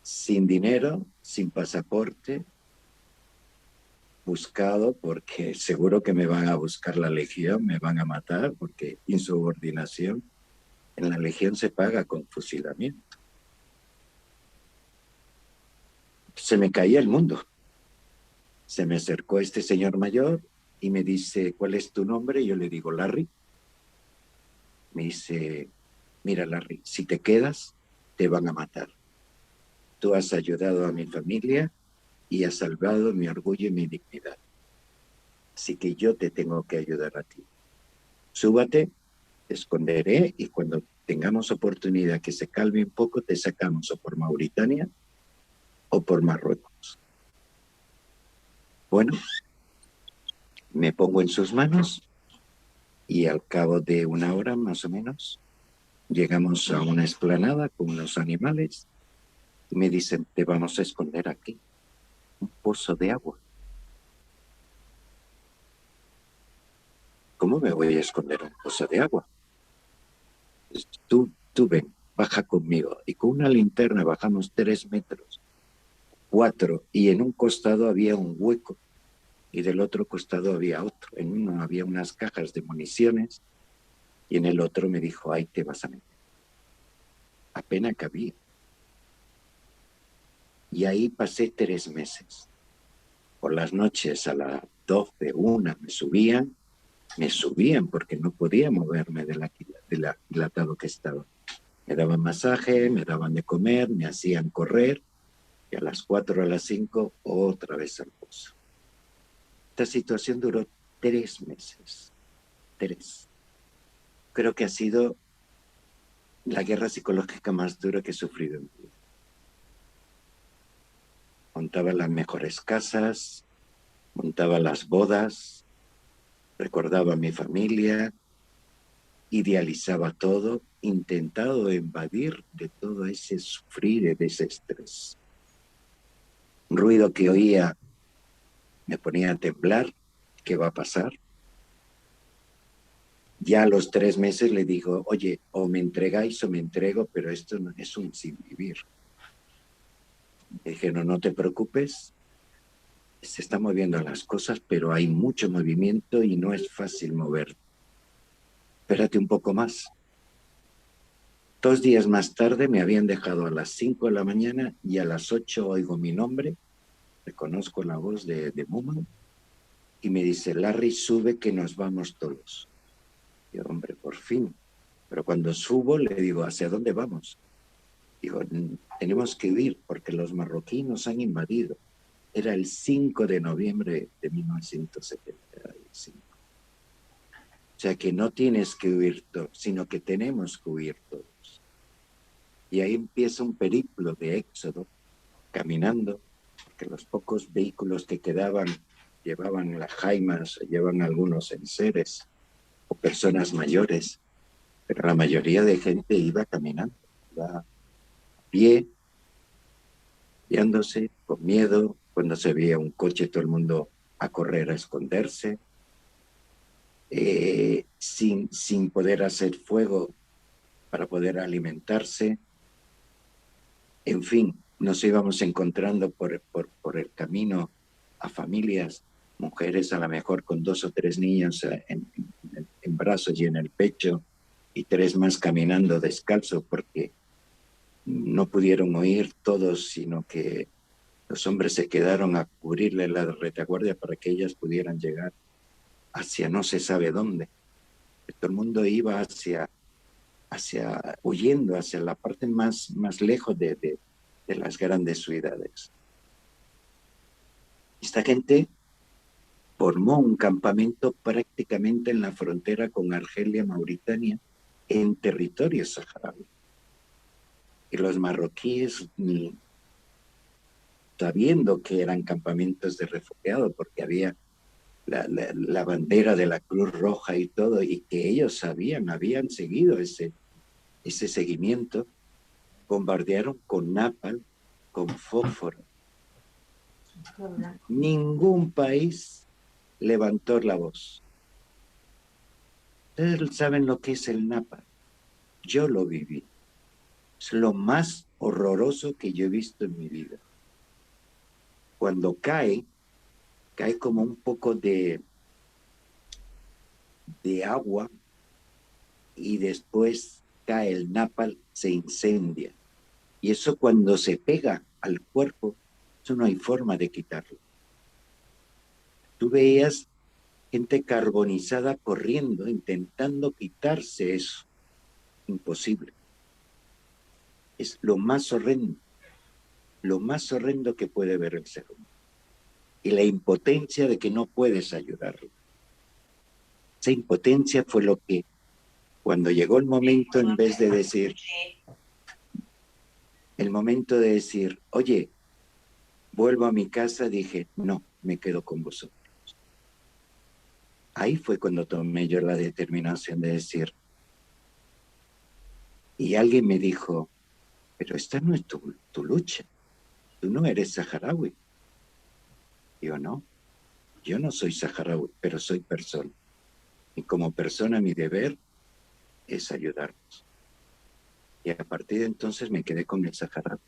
Sin dinero, sin pasaporte, buscado, porque seguro que me van a buscar la legión, me van a matar, porque insubordinación en la legión se paga con fusilamiento. Se me caía el mundo. Se me acercó este señor mayor y me dice: ¿cuál es tu nombre? Y yo le digo: Larry. Me dice: mira, Larry, si te quedas, te van a matar. Tú has ayudado a mi familia y has salvado mi orgullo y mi dignidad. Así que yo te tengo que ayudar a ti. Súbate, te esconderé y cuando tengamos oportunidad que se calme un poco, te sacamos o por Mauritania o por Marruecos. Bueno, me pongo en sus manos y al cabo de 1 hora más o menos llegamos a una explanada con unos animales y me dicen: te vamos a esconder aquí, un pozo de agua. ¿Cómo me voy a esconder un pozo de agua? Pues tú ven, baja conmigo. Y con una linterna bajamos 3 metros, 4, y en un costado había un hueco y del otro costado había otro. En uno había unas cajas de municiones y en el otro me dijo: ahí te vas a meter. Apenas cabía. Y ahí pasé 3 meses. Por las noches a las 12, 1 me subían porque no podía moverme del aquilatado que estaba. Me daban masaje, me daban de comer, me hacían correr Y a las 4 a las 5, otra vez al pozo. Esta situación duró 3 meses. 3. Creo que ha sido la guerra psicológica más dura que he sufrido en mi vida. Montaba las mejores casas, montaba las bodas, recordaba a mi familia, idealizaba todo, intentado evadir de todo ese sufrir, de ese estrés. Un ruido que oía me ponía a temblar. ¿Qué va a pasar? Ya a los 3 meses le digo, oye, o me entregáis o me entrego, pero esto no es un sin vivir. Le dije, no te preocupes, se están moviendo las cosas, pero hay mucho movimiento y no es fácil mover. Espérate un poco más. 2 días más tarde me habían dejado a las 5 de la mañana y a las 8 oigo mi nombre, reconozco la voz de Muman, y me dice, Larry, sube que nos vamos todos. Y yo, hombre, por fin. Pero cuando subo le digo, ¿hacia dónde vamos? Digo, tenemos que huir porque los marroquíes nos han invadido. Era el 5 de noviembre de 1975. O sea que no tienes que huir todos, sino que tenemos que huir todos. Y ahí empieza un periplo de éxodo, caminando, porque los pocos vehículos que quedaban llevaban las jaimas, llevaban algunos enseres o personas mayores, pero la mayoría de gente iba caminando, iba a pie, guiándose, con miedo. Cuando se veía un coche, todo el mundo a correr, a esconderse, sin poder hacer fuego para poder alimentarse. En fin, nos íbamos encontrando por el camino a familias, mujeres a lo mejor con 2 o 3 niños en brazos y en el pecho, y 3 más caminando descalzo porque no pudieron oír todos, sino que los hombres se quedaron a cubrirle la retaguardia para que ellas pudieran llegar hacia no se sabe dónde. Todo el mundo iba huyendo hacia la parte más lejos de las grandes ciudades. Esta gente formó un campamento prácticamente en la frontera con Argelia, Mauritania, en territorio saharaui. Y los marroquíes, sabiendo que eran campamentos de refugiados, porque había la bandera de la Cruz Roja y todo, y que ellos habían seguido ese seguimiento, bombardearon con napalm, con fósforo. Ningún país levantó la voz. Ustedes saben lo que es el napalm. Yo lo viví. Es lo más horroroso que yo he visto en mi vida. Cuando cae como un poco de agua y después cae el napalm, se incendia. Y eso cuando se pega al cuerpo, eso no hay forma de quitarlo. Tú veías gente carbonizada corriendo, intentando quitarse eso. Imposible. Es lo más horrendo que puede ver el ser humano. Y la impotencia de que no puedes ayudarlo. Esa impotencia fue lo que, cuando llegó el momento, en vez de decir, oye, vuelvo a mi casa, dije, no, me quedo con vosotros. Ahí fue cuando tomé yo la determinación de decir, y alguien me dijo, pero esta no es tu lucha, tú no eres saharaui. Digo, no, yo no soy saharaui, pero soy persona. Y como persona mi deber es ayudarnos. Y a partir de entonces me quedé con el saharaui.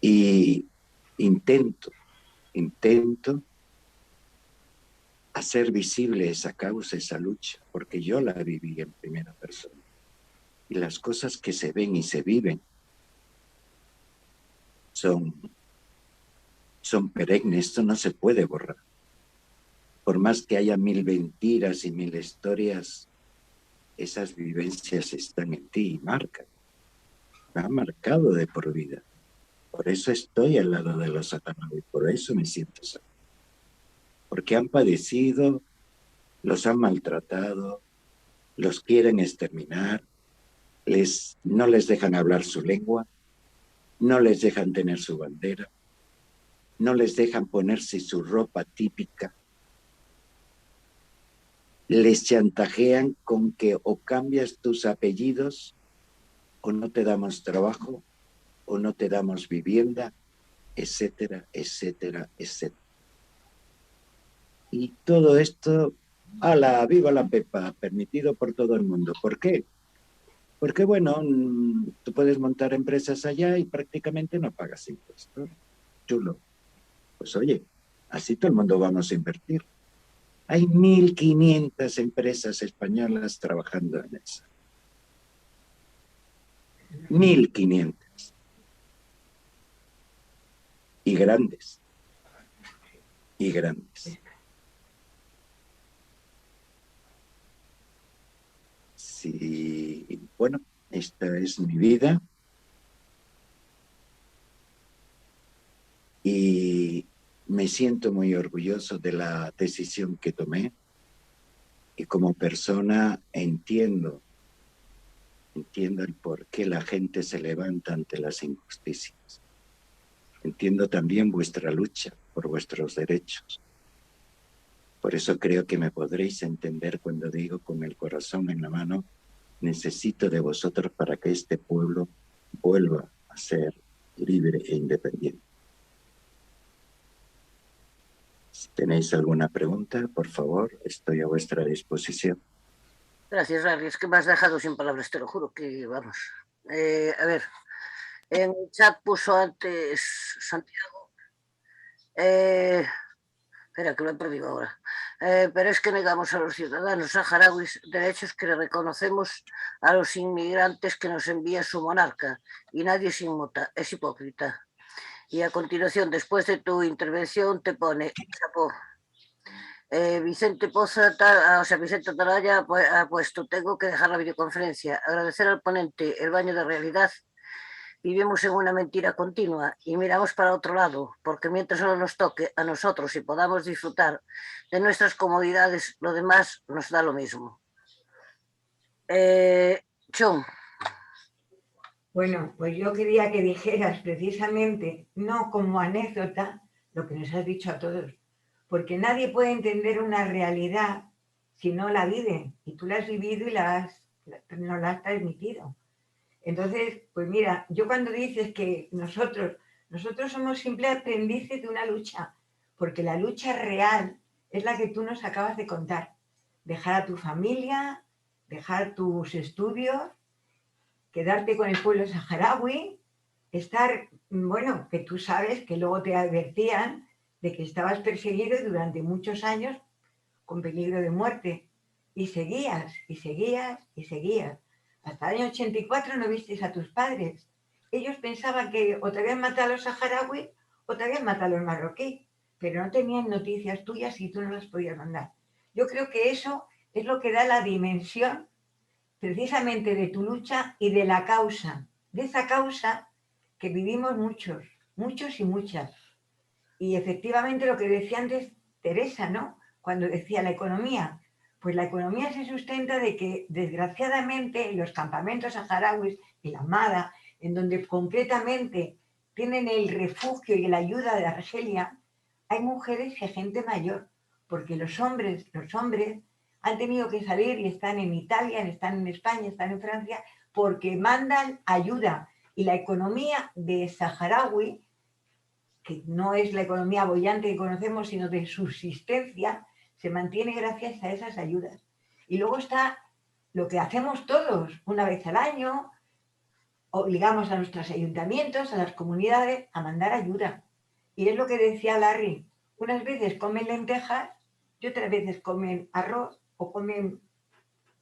Y intento hacer visible esa causa, esa lucha, porque yo la viví en primera persona. Y las cosas que se ven y se viven son perennes, esto no se puede borrar. Por más que haya 1000 mentiras y 1000 historias, esas vivencias están en ti y marcan. Me han marcado de por vida. Por eso estoy al lado de los saharauis, por eso me siento solo. Porque han padecido, los han maltratado, los quieren exterminar, no les dejan hablar su lengua, no les dejan tener su bandera, no les dejan ponerse su ropa típica, les chantajean con que o cambias tus apellidos o no te damos trabajo o no te damos vivienda, etcétera, etcétera, etcétera. Y todo esto, ¡hala, viva la Pepa!, permitido por todo el mundo. ¿Por qué? Porque, bueno, tú puedes montar empresas allá y prácticamente no pagas impuestos. Chulo. Pues oye, así todo el mundo vamos a invertir. Hay 1.500 empresas españolas trabajando en eso. 1.500. Y grandes. Y grandes. Sí, bueno, esta es mi vida. Y me siento muy orgulloso de la decisión que tomé. Y como persona entiendo el por qué la gente se levanta ante las injusticias. Entiendo también vuestra lucha por vuestros derechos. Por eso creo que me podréis entender cuando digo con el corazón en la mano, necesito de vosotros para que este pueblo vuelva a ser libre e independiente. Si tenéis alguna pregunta, por favor, estoy a vuestra disposición. Gracias, Larry. Es que me has dejado sin palabras, te lo juro que vamos. A ver, en el chat puso antes Santiago. Espera, que lo he perdido ahora. Pero es que negamos a los ciudadanos saharauis derechos que le reconocemos a los inmigrantes que nos envía su monarca. Y nadie se inmuta, es hipócrita. Y a continuación, después de tu intervención, te pone, chapó. Vicente Poza, Vicente Atalaya ha puesto, tengo que dejar la videoconferencia, agradecer al ponente el baño de realidad. Vivimos en una mentira continua y miramos para otro lado, porque mientras no nos toque a nosotros y podamos disfrutar de nuestras comodidades, lo demás nos da lo mismo. Chon. Bueno, pues yo quería que dijeras precisamente, no como anécdota, lo que nos has dicho a todos, porque nadie puede entender una realidad si no la vive, y tú la has vivido y nos la has transmitido. Entonces, pues mira, yo cuando dices que nosotros somos simples aprendices de una lucha, porque la lucha real es la que tú nos acabas de contar. Dejar a tu familia, dejar tus estudios, quedarte con el pueblo saharaui, estar, bueno, que tú sabes que luego te advertían de que estabas perseguido durante muchos años con peligro de muerte. Y seguías, y seguías, y seguías. Hasta el año 84 no vistes a tus padres. Ellos pensaban que o te habían matado a los saharauis o te habían matado a los marroquíes, pero no tenían noticias tuyas y tú no las podías mandar. Yo creo que eso es lo que da la dimensión precisamente de tu lucha y de la causa, de esa causa que vivimos muchos, muchos y muchas. Y efectivamente lo que decía antes Teresa, ¿no? Cuando decía la economía, pues la economía se sustenta de que desgraciadamente en los campamentos saharauis y la Mada, en donde concretamente tienen el refugio y la ayuda de Argelia, hay mujeres y gente mayor, porque los hombres han tenido que salir y están en Italia, están en España, están en Francia, porque mandan ayuda. Y la economía de saharaui, que no es la economía boyante que conocemos, sino de subsistencia, se mantiene gracias a esas ayudas. Y luego está lo que hacemos todos una vez al año, obligamos a nuestros ayuntamientos, a las comunidades, a mandar ayuda. Y es lo que decía Larry, unas veces comen lentejas y otras veces comen arroz o comen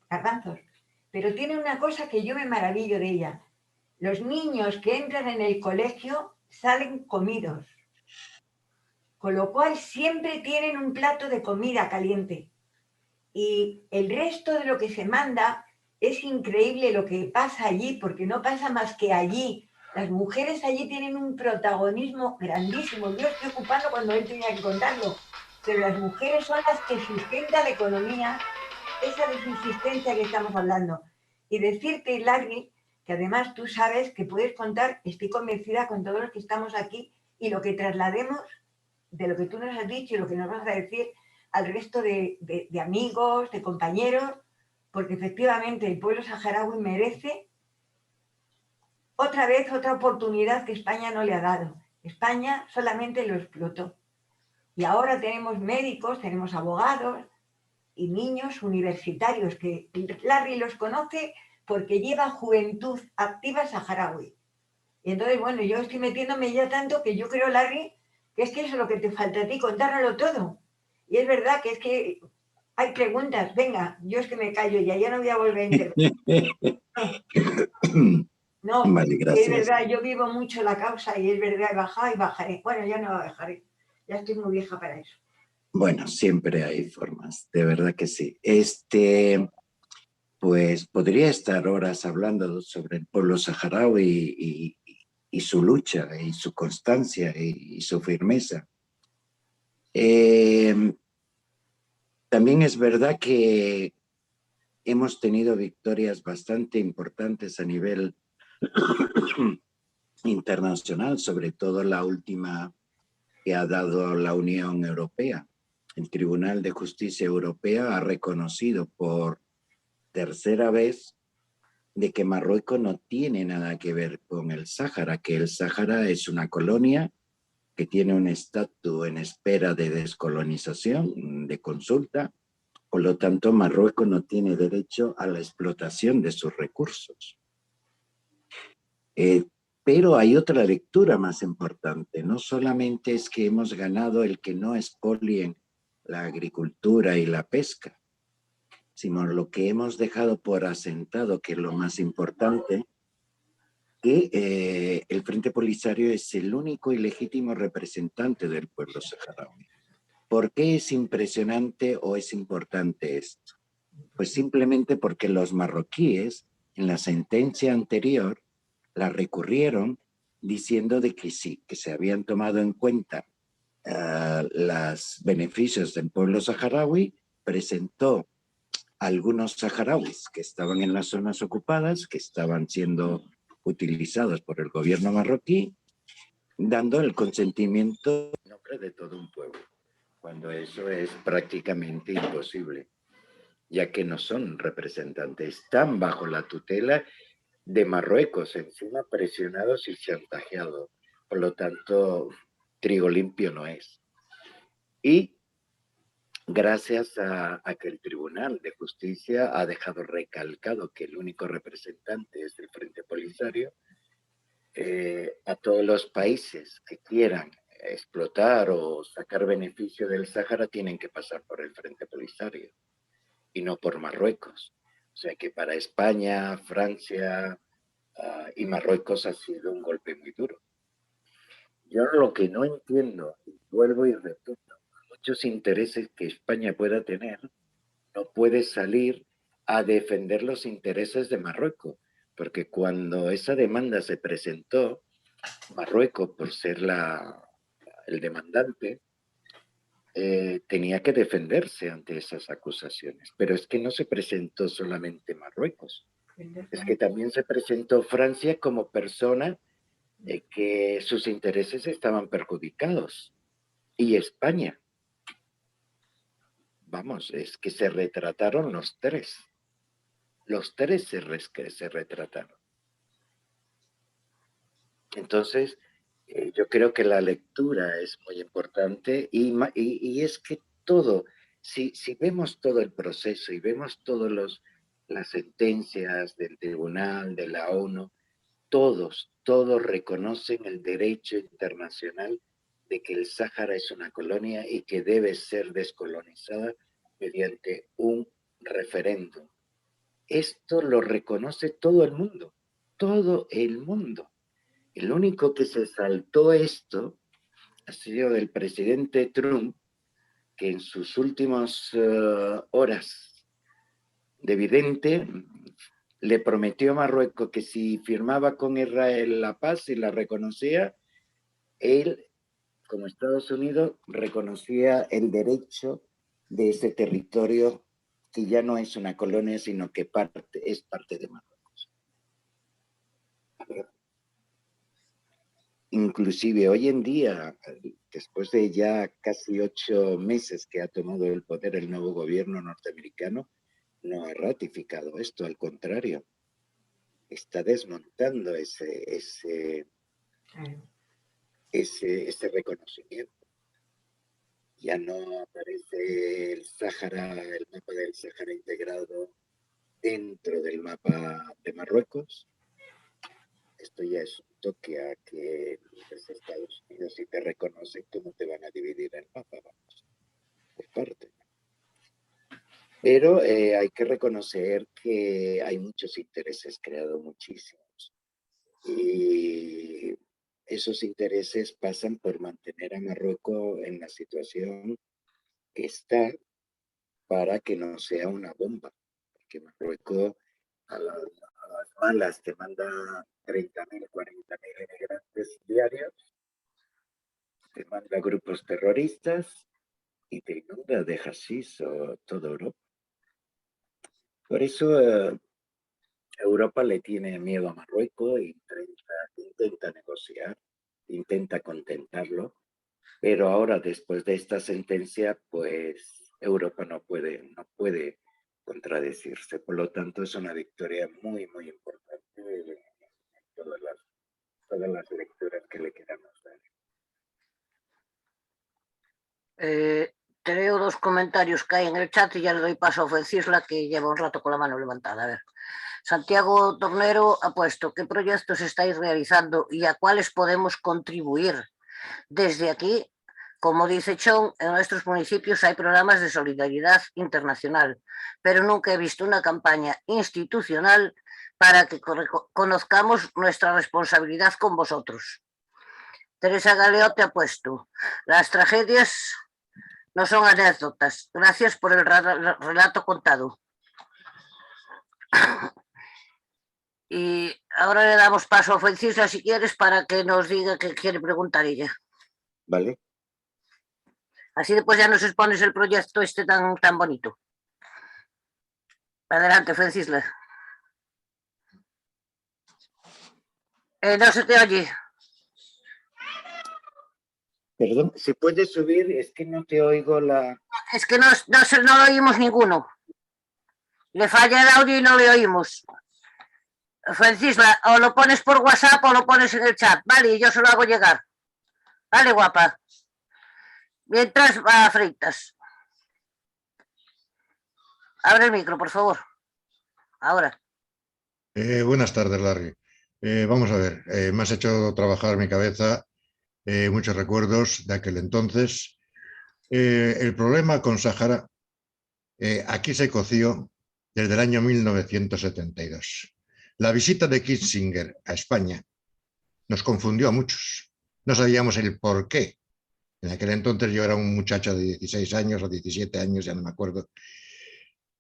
garbanzos. Pero tiene una cosa que yo me maravillo de ella. Los niños que entran en el colegio salen comidos. Con lo cual siempre tienen un plato de comida caliente. Y el resto de lo que se manda es increíble lo que pasa allí, porque no pasa más que allí, Las mujeres allí tienen un protagonismo grandísimo. Yo estoy ocupando cuando él tenía que contarlo, pero las mujeres son las que sustentan la economía, esa de subsistencia que estamos hablando. Y decirte, Larry, que además tú sabes que puedes contar, estoy convencida con todos los que estamos aquí, y lo que traslademos de lo que tú nos has dicho y lo que nos vas a decir al resto de amigos, de compañeros, porque efectivamente el pueblo saharaui merece otra vez otra oportunidad que España no le ha dado. España solamente lo explotó. Y ahora tenemos médicos, tenemos abogados y niños universitarios que Larry los conoce porque lleva juventud activa saharaui. Y entonces, bueno, yo estoy metiéndome ya tanto que yo creo, Larry, que es que eso es lo que te falta a ti, contárnoslo todo. Y es verdad que es que hay preguntas. Venga, yo es que me callo ya no voy a volver a intervenir. No, Vale, es gracias. verdad, yo vivo mucho la causa y es verdad, he bajado y bajaré. Bueno, ya no bajaré, ya estoy muy vieja para eso. Bueno, siempre hay formas, de verdad que sí. Pues podría estar horas hablando sobre el pueblo saharaui y su lucha y su constancia y su firmeza. También es verdad que hemos tenido victorias bastante importantes a nivel internacional, sobre todo la última que ha dado la Unión Europea. El Tribunal de Justicia Europea ha reconocido por tercera vez de que Marruecos no tiene nada que ver con el Sáhara, que el Sáhara es una colonia que tiene un estatus en espera de descolonización, de consulta. Por lo tanto, Marruecos no tiene derecho a la explotación de sus recursos. Pero hay otra lectura más importante. No solamente es que hemos ganado el que no expolien la agricultura y la pesca, sino lo que hemos dejado por asentado, que es lo más importante, que el Frente Polisario es el único y legítimo representante del pueblo saharaui. ¿Por qué es impresionante o es importante esto? Pues simplemente porque los marroquíes, en la sentencia anterior, la recurrieron diciendo de que sí, que se habían tomado en cuenta los beneficios del pueblo saharaui, presentó algunos saharauis que estaban en las zonas ocupadas, que estaban siendo utilizados por el gobierno marroquí, dando el consentimiento en nombre de todo un pueblo, cuando eso es prácticamente imposible, ya que no son representantes, están bajo la tutela de Marruecos, encima presionados y chantajeados. Por lo tanto, trigo limpio no es. Y gracias a que el Tribunal de Justicia ha dejado recalcado que el único representante es el Frente Polisario, a todos los países que quieran explotar o sacar beneficio del Sáhara tienen que pasar por el Frente Polisario y no por Marruecos. O sea que para España, Francia y Marruecos ha sido un golpe muy duro. Yo lo que no entiendo, vuelvo y repito, muchos intereses que España pueda tener, no puede salir a defender los intereses de Marruecos, porque cuando esa demanda se presentó, Marruecos, por ser el demandante, tenía que defenderse ante esas acusaciones. Pero es que no se presentó solamente Marruecos, es que también se presentó Francia como persona que sus intereses estaban perjudicados, y España. Vamos, es que se retrataron los tres. Los tres se retrataron. Entonces, yo creo que la lectura es muy importante y es que todo, si vemos todo el proceso y vemos todas las sentencias del tribunal, de la ONU, todos reconocen el derecho internacional de que el Sáhara es una colonia y que debe ser descolonizada mediante un referéndum. Esto lo reconoce todo el mundo, todo el mundo. El único que se saltó esto ha sido el presidente Trump, que en sus últimas horas de vidente le prometió a Marruecos que si firmaba con Israel la paz y la reconocía, él, como Estados Unidos, reconocía el derecho de ese territorio que ya no es una colonia, sino que es parte de Marruecos. Inclusive hoy en día, después de ya casi 8 meses que ha tomado el poder el nuevo gobierno norteamericano, no ha ratificado esto, al contrario, está desmontando ese reconocimiento. Ya no aparece el mapa del Sáhara integrado dentro del mapa de Marruecos. Esto ya es un toque a que los Estados Unidos, si te reconocen, ¿cómo te van a dividir el mapa? Vamos, por parte. Pero hay que reconocer que hay muchos intereses creados, muchísimos. Y esos intereses pasan por mantener a Marruecos en la situación que está para que no sea una bomba. Porque Marruecos a las malas te manda 30.000, 40.000 inmigrantes diarios, te manda grupos terroristas y te inunda de hashish o toda Europa. Por eso Europa le tiene miedo a Marruecos e intenta negociar, intenta contentarlo, pero ahora después de esta sentencia, pues Europa no puede contradecirse. Por lo tanto, es una victoria muy, muy importante en todas las lecturas que le queramos dar. Te leo 2 comentarios que hay en el chat y ya le doy paso a Ofencisla, que lleva un rato con la mano levantada. A ver. Santiago Tornero ha puesto: ¿qué proyectos estáis realizando y a cuáles podemos contribuir? Desde aquí, como dice Chon, en nuestros municipios hay programas de solidaridad internacional, pero nunca he visto una campaña institucional para que conozcamos nuestra responsabilidad con vosotros. Teresa Galeote ha puesto: las tragedias no son anécdotas. Gracias por el relato contado. Y ahora le damos paso a Ofencisla, si quieres, para que nos diga qué quiere preguntar ella. ¿Vale? Así después ya nos expones el proyecto este tan bonito. Adelante, Ofencisla. No se te oye. Perdón, ¿se puede subir? Es que no te oigo la... Es que no lo oímos ninguno. Le falla el audio y no le oímos. Francisla, o lo pones por WhatsApp o lo pones en el chat, ¿vale? Y yo se lo hago llegar. Vale, guapa. Mientras va a fritas. Abre el micro, por favor. Ahora. Buenas tardes, Larry. Vamos a ver, me has hecho trabajar mi cabeza muchos recuerdos de aquel entonces. El problema con Sáhara aquí se coció desde el año 1972. La visita de Kissinger a España nos confundió a muchos. No sabíamos el por qué. En aquel entonces yo era un muchacho de 16 años o 17 años, ya no me acuerdo.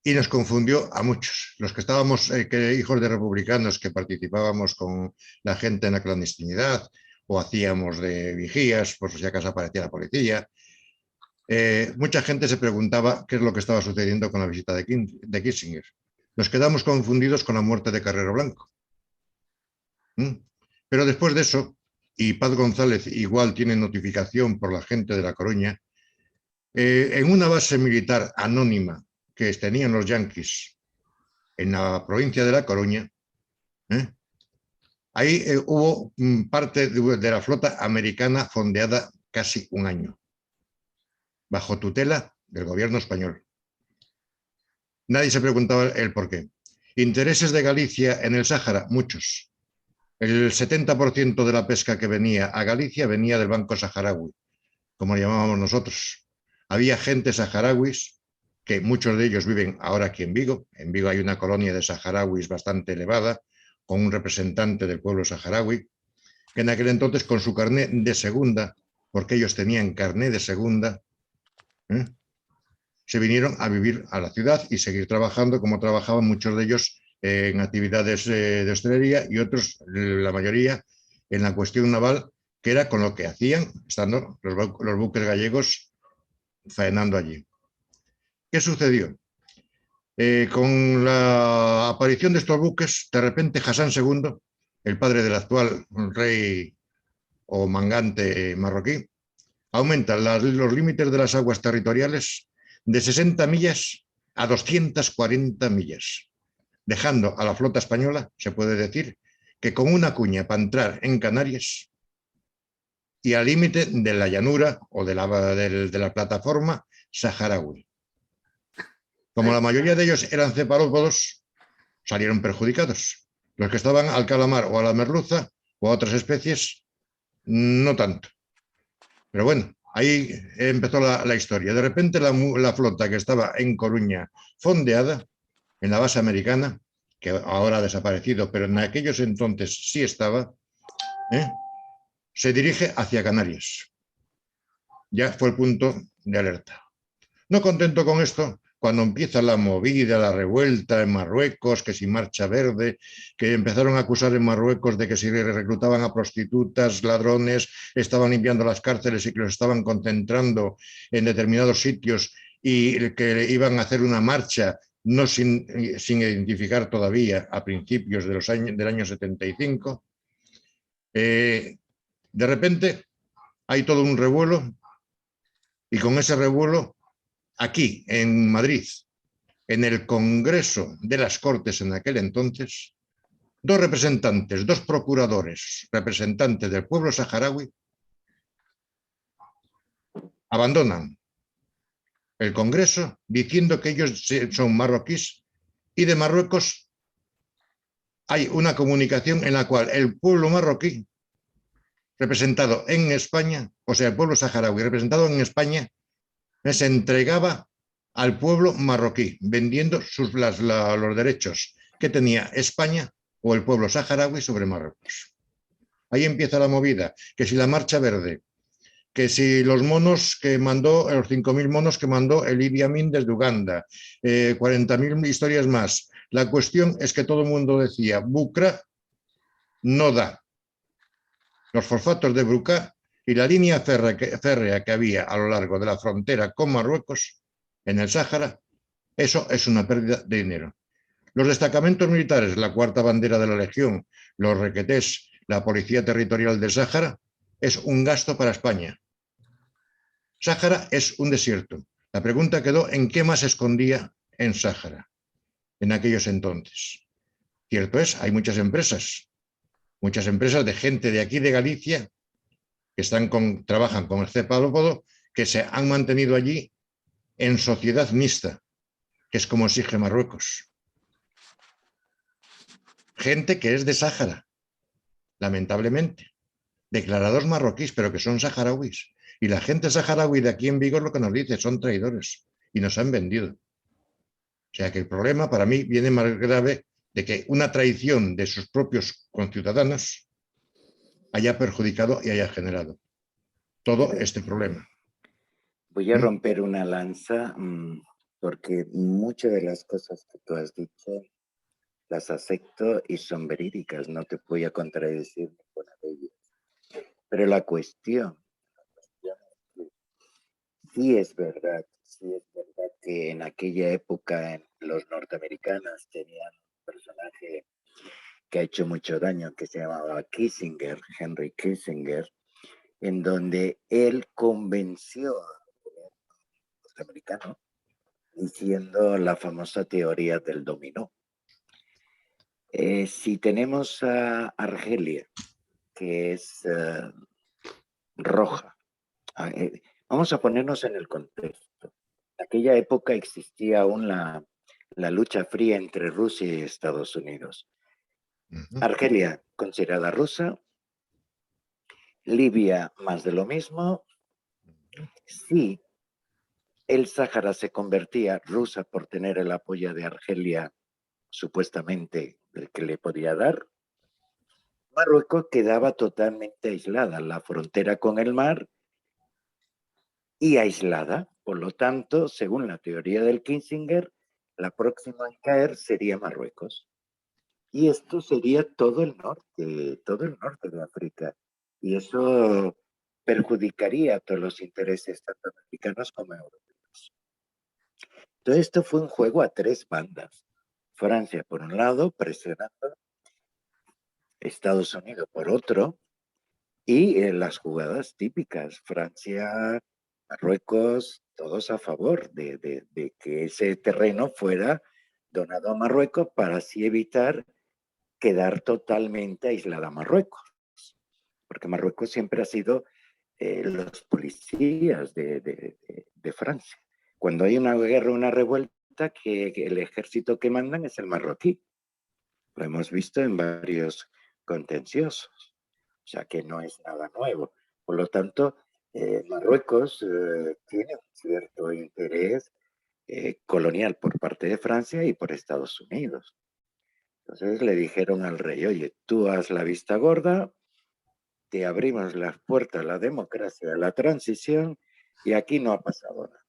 Y nos confundió a muchos. Los que estábamos, hijos de republicanos, que participábamos con la gente en la clandestinidad o hacíamos de vigías, por si acaso aparecía la policía. Mucha gente se preguntaba qué es lo que estaba sucediendo con la visita de Kissinger. Nos quedamos confundidos con la muerte de Carrero Blanco. Pero después de eso, y Paz González igual tiene notificación por la gente de La Coruña, en una base militar anónima que tenían los yanquis en la provincia de La Coruña, ahí hubo parte de la flota americana fondeada casi un año, bajo tutela del gobierno español. Nadie se preguntaba el por qué. Intereses de Galicia en el Sáhara, muchos. El 70% de la pesca que venía a Galicia venía del Banco Saharaui, como le llamábamos nosotros. Había gente saharauis, que muchos de ellos viven ahora aquí en Vigo. En Vigo hay una colonia de saharauis bastante elevada, con un representante del pueblo saharaui, que en aquel entonces con su carné de segunda, porque ellos tenían carné de segunda, se vinieron a vivir a la ciudad y seguir trabajando como trabajaban muchos de ellos en actividades de hostelería y otros, la mayoría, en la cuestión naval, que era con lo que hacían, estando los buques gallegos faenando allí. ¿Qué sucedió? Con la aparición de estos buques, de repente Hassan II, el padre del actual rey o mangante marroquí, aumenta los límites de las aguas territoriales de 60 millas a 240 millas, dejando a la flota española, se puede decir, que con una cuña para entrar en Canarias y al límite de la llanura o de la plataforma saharaui. Como la mayoría de ellos eran cefalópodos, salieron perjudicados. Los que estaban al calamar o a la merluza o a otras especies, no tanto. Pero bueno, ahí empezó la historia. De repente la flota que estaba en Coruña fondeada, en la base americana, que ahora ha desaparecido, pero en aquellos entonces sí estaba, se dirige hacia Canarias. Ya fue el punto de alerta. No contento con esto, cuando empieza la movida, la revuelta en Marruecos, que si Marcha Verde, que empezaron a acusar en Marruecos de que si reclutaban a prostitutas, ladrones, estaban limpiando las cárceles y que los estaban concentrando en determinados sitios y que iban a hacer una marcha no sin identificar todavía a principios del año 75. De repente hay todo un revuelo y con ese revuelo aquí en Madrid, en el Congreso de las Cortes en aquel entonces, dos representantes, dos procuradores, representantes del pueblo saharaui, abandonan el Congreso diciendo que ellos son marroquíes y de Marruecos hay una comunicación en la cual el pueblo marroquí representado en España, o sea, el pueblo saharaui representado en España, se entregaba al pueblo marroquí, vendiendo los derechos que tenía España o el pueblo saharaui sobre Marruecos. Ahí empieza la movida, que si la Marcha Verde, que si los monos que mandó, los 5.000 monos que mandó el Idi Amin desde Uganda, 40.000 historias más. La cuestión es que todo el mundo decía, Bucra no da. Los fosfatos de Brucá y la línea férrea que había a lo largo de la frontera con Marruecos, en el Sáhara, eso es una pérdida de dinero. Los destacamentos militares, la cuarta bandera de la Legión, los requetés, la Policía Territorial del Sáhara, es un gasto para España. Sáhara es un desierto. La pregunta quedó en qué más se escondía en Sáhara en aquellos entonces. Cierto es, hay muchas empresas de gente de aquí de Galicia que trabajan con el cefalópodo, que se han mantenido allí en sociedad mixta, que es como exige Marruecos. Gente que es de Sáhara, lamentablemente, declarados marroquíes, pero que son saharauis. Y la gente saharaui de aquí en Vigo lo que nos dice, son traidores y nos han vendido. O sea que el problema para mí viene más grave de que una traición de sus propios conciudadanos haya perjudicado y haya generado todo este problema. Voy a romper una lanza porque muchas de las cosas que tú has dicho las acepto y son verídicas, no te voy a contradecir ninguna de ellas. Pero la cuestión es que sí es verdad que en aquella época los norteamericanos tenían un personaje que ha hecho mucho daño, que se llamaba Kissinger, Henry Kissinger, en donde él convenció al gobierno norteamericano diciendo la famosa teoría del dominó. Si tenemos a Argelia, que es roja, vamos a ponernos en el contexto. En aquella época existía aún la lucha fría entre Rusia y Estados Unidos. Argelia, considerada rusa, Libia, más de lo mismo. Sí, el Sáhara se convertía rusa por tener el apoyo de Argelia, supuestamente, el que le podía dar. Marruecos quedaba totalmente aislada, la frontera con el mar y aislada. Por lo tanto, según la teoría del Kissinger, la próxima en caer sería Marruecos. Y esto sería todo el norte de África. Y eso perjudicaría a todos los intereses tanto americanos como europeos. Todo esto fue un juego a tres bandas. Francia por un lado, presionando, Estados Unidos por otro, y las jugadas típicas, Francia, Marruecos, todos a favor de que ese terreno fuera donado a Marruecos para así evitar quedar totalmente aislada a Marruecos, porque Marruecos siempre ha sido los policías de Francia. Cuando hay una guerra, una revuelta, que el ejército que mandan es el marroquí. Lo hemos visto en varios contenciosos, o sea que no es nada nuevo. Por lo tanto, Marruecos tiene un cierto interés colonial por parte de Francia y por Estados Unidos. Entonces le dijeron al rey, oye, tú haz la vista gorda, te abrimos las puertas a la democracia, a la transición, y aquí no ha pasado nada.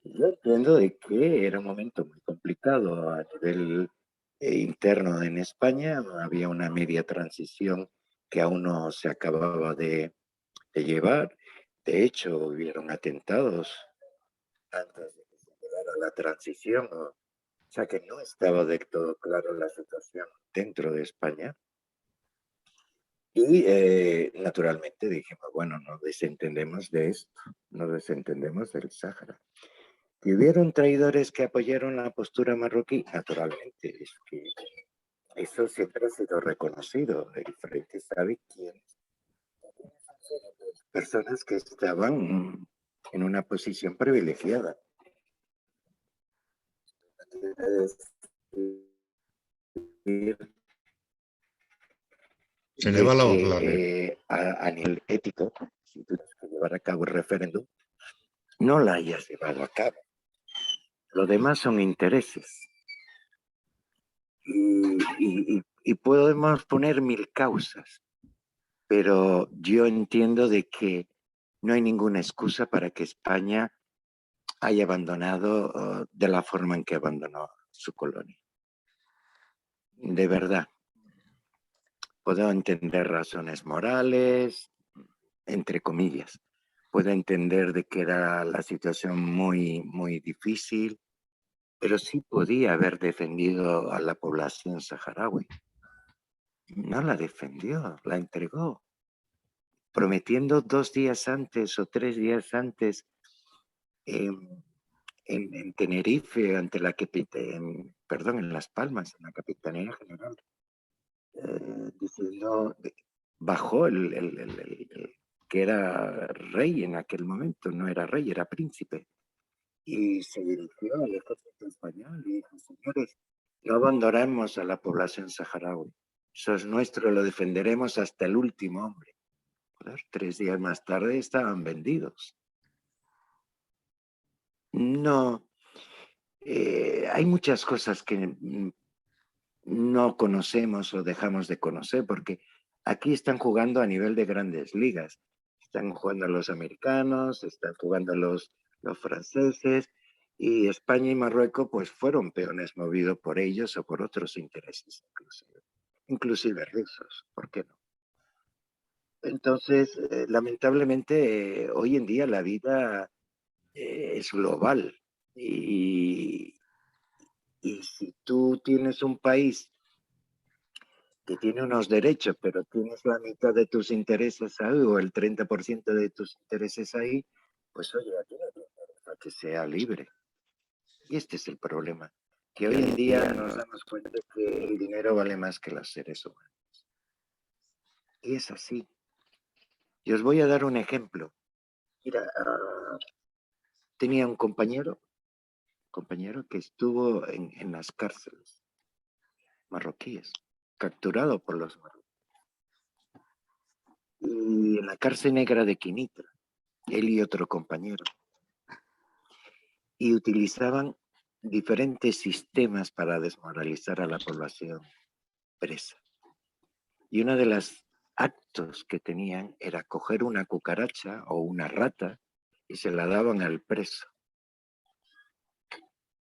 Yo entiendo de que era un momento muy complicado a nivel interno en España, había una media transición que aún no se acababa de llevar. De hecho, hubieron atentados antes de que se llegara a la transición, o sea que no estaba del todo claro la situación dentro de España. Y naturalmente dijimos, bueno, nos desentendemos de esto, nos desentendemos del Sáhara. Que hubieron traidores que apoyaron la postura marroquí, naturalmente, es que eso siempre ha sido reconocido. El frente sabe quiénes personas que estaban en una posición privilegiada. Se le De va la voz, Larry. que a nivel ético, si tú tienes que llevar a cabo el referéndum, no la hayas llevado a cabo. Lo demás son intereses. Y podemos poner mil causas, pero yo entiendo de que no hay ninguna excusa para que España haya abandonado de la forma en que abandonó su colonia. De verdad. Puedo entender razones morales, entre comillas. Puedo entender de que era la situación muy, muy difícil, pero sí podía haber defendido a la población saharaui. No la defendió, la entregó, prometiendo 2 días antes o 3 días antes en Tenerife, ante la en Las Palmas, en la Capitanía General, diciendo, bajó el que era rey en aquel momento, no era rey, era príncipe, y se dirigió al ejército español y dijo, señores, no abandonemos a la población saharaui, eso es nuestro, lo defenderemos hasta el último hombre. Joder, 3 días más tarde estaban vendidos. No, hay muchas cosas que no conocemos o dejamos de conocer, porque aquí están jugando a nivel de grandes ligas. Están jugando los americanos, están jugando los franceses, y España y Marruecos pues fueron peones movidos por ellos o por otros intereses, inclusive rusos, ¿por qué no? Entonces, lamentablemente, hoy en día la vida es global, y si tú tienes un país que tiene unos derechos, pero tienes la mitad de tus intereses ahí o el 30% de tus intereses ahí, pues oye, aquí no tiene derecho a que sea libre. Y este es el problema, que hoy en día nos damos cuenta que el dinero vale más que los seres humanos. Y es así. Y os voy a dar un ejemplo. Mira, tenía un compañero que estuvo en las cárceles marroquíes, capturado por los marroquíes. Y en la cárcel negra de Quinitra, él y otro compañero, y utilizaban diferentes sistemas para desmoralizar a la población presa. Y uno de los actos que tenían era coger una cucaracha o una rata y se la daban al preso.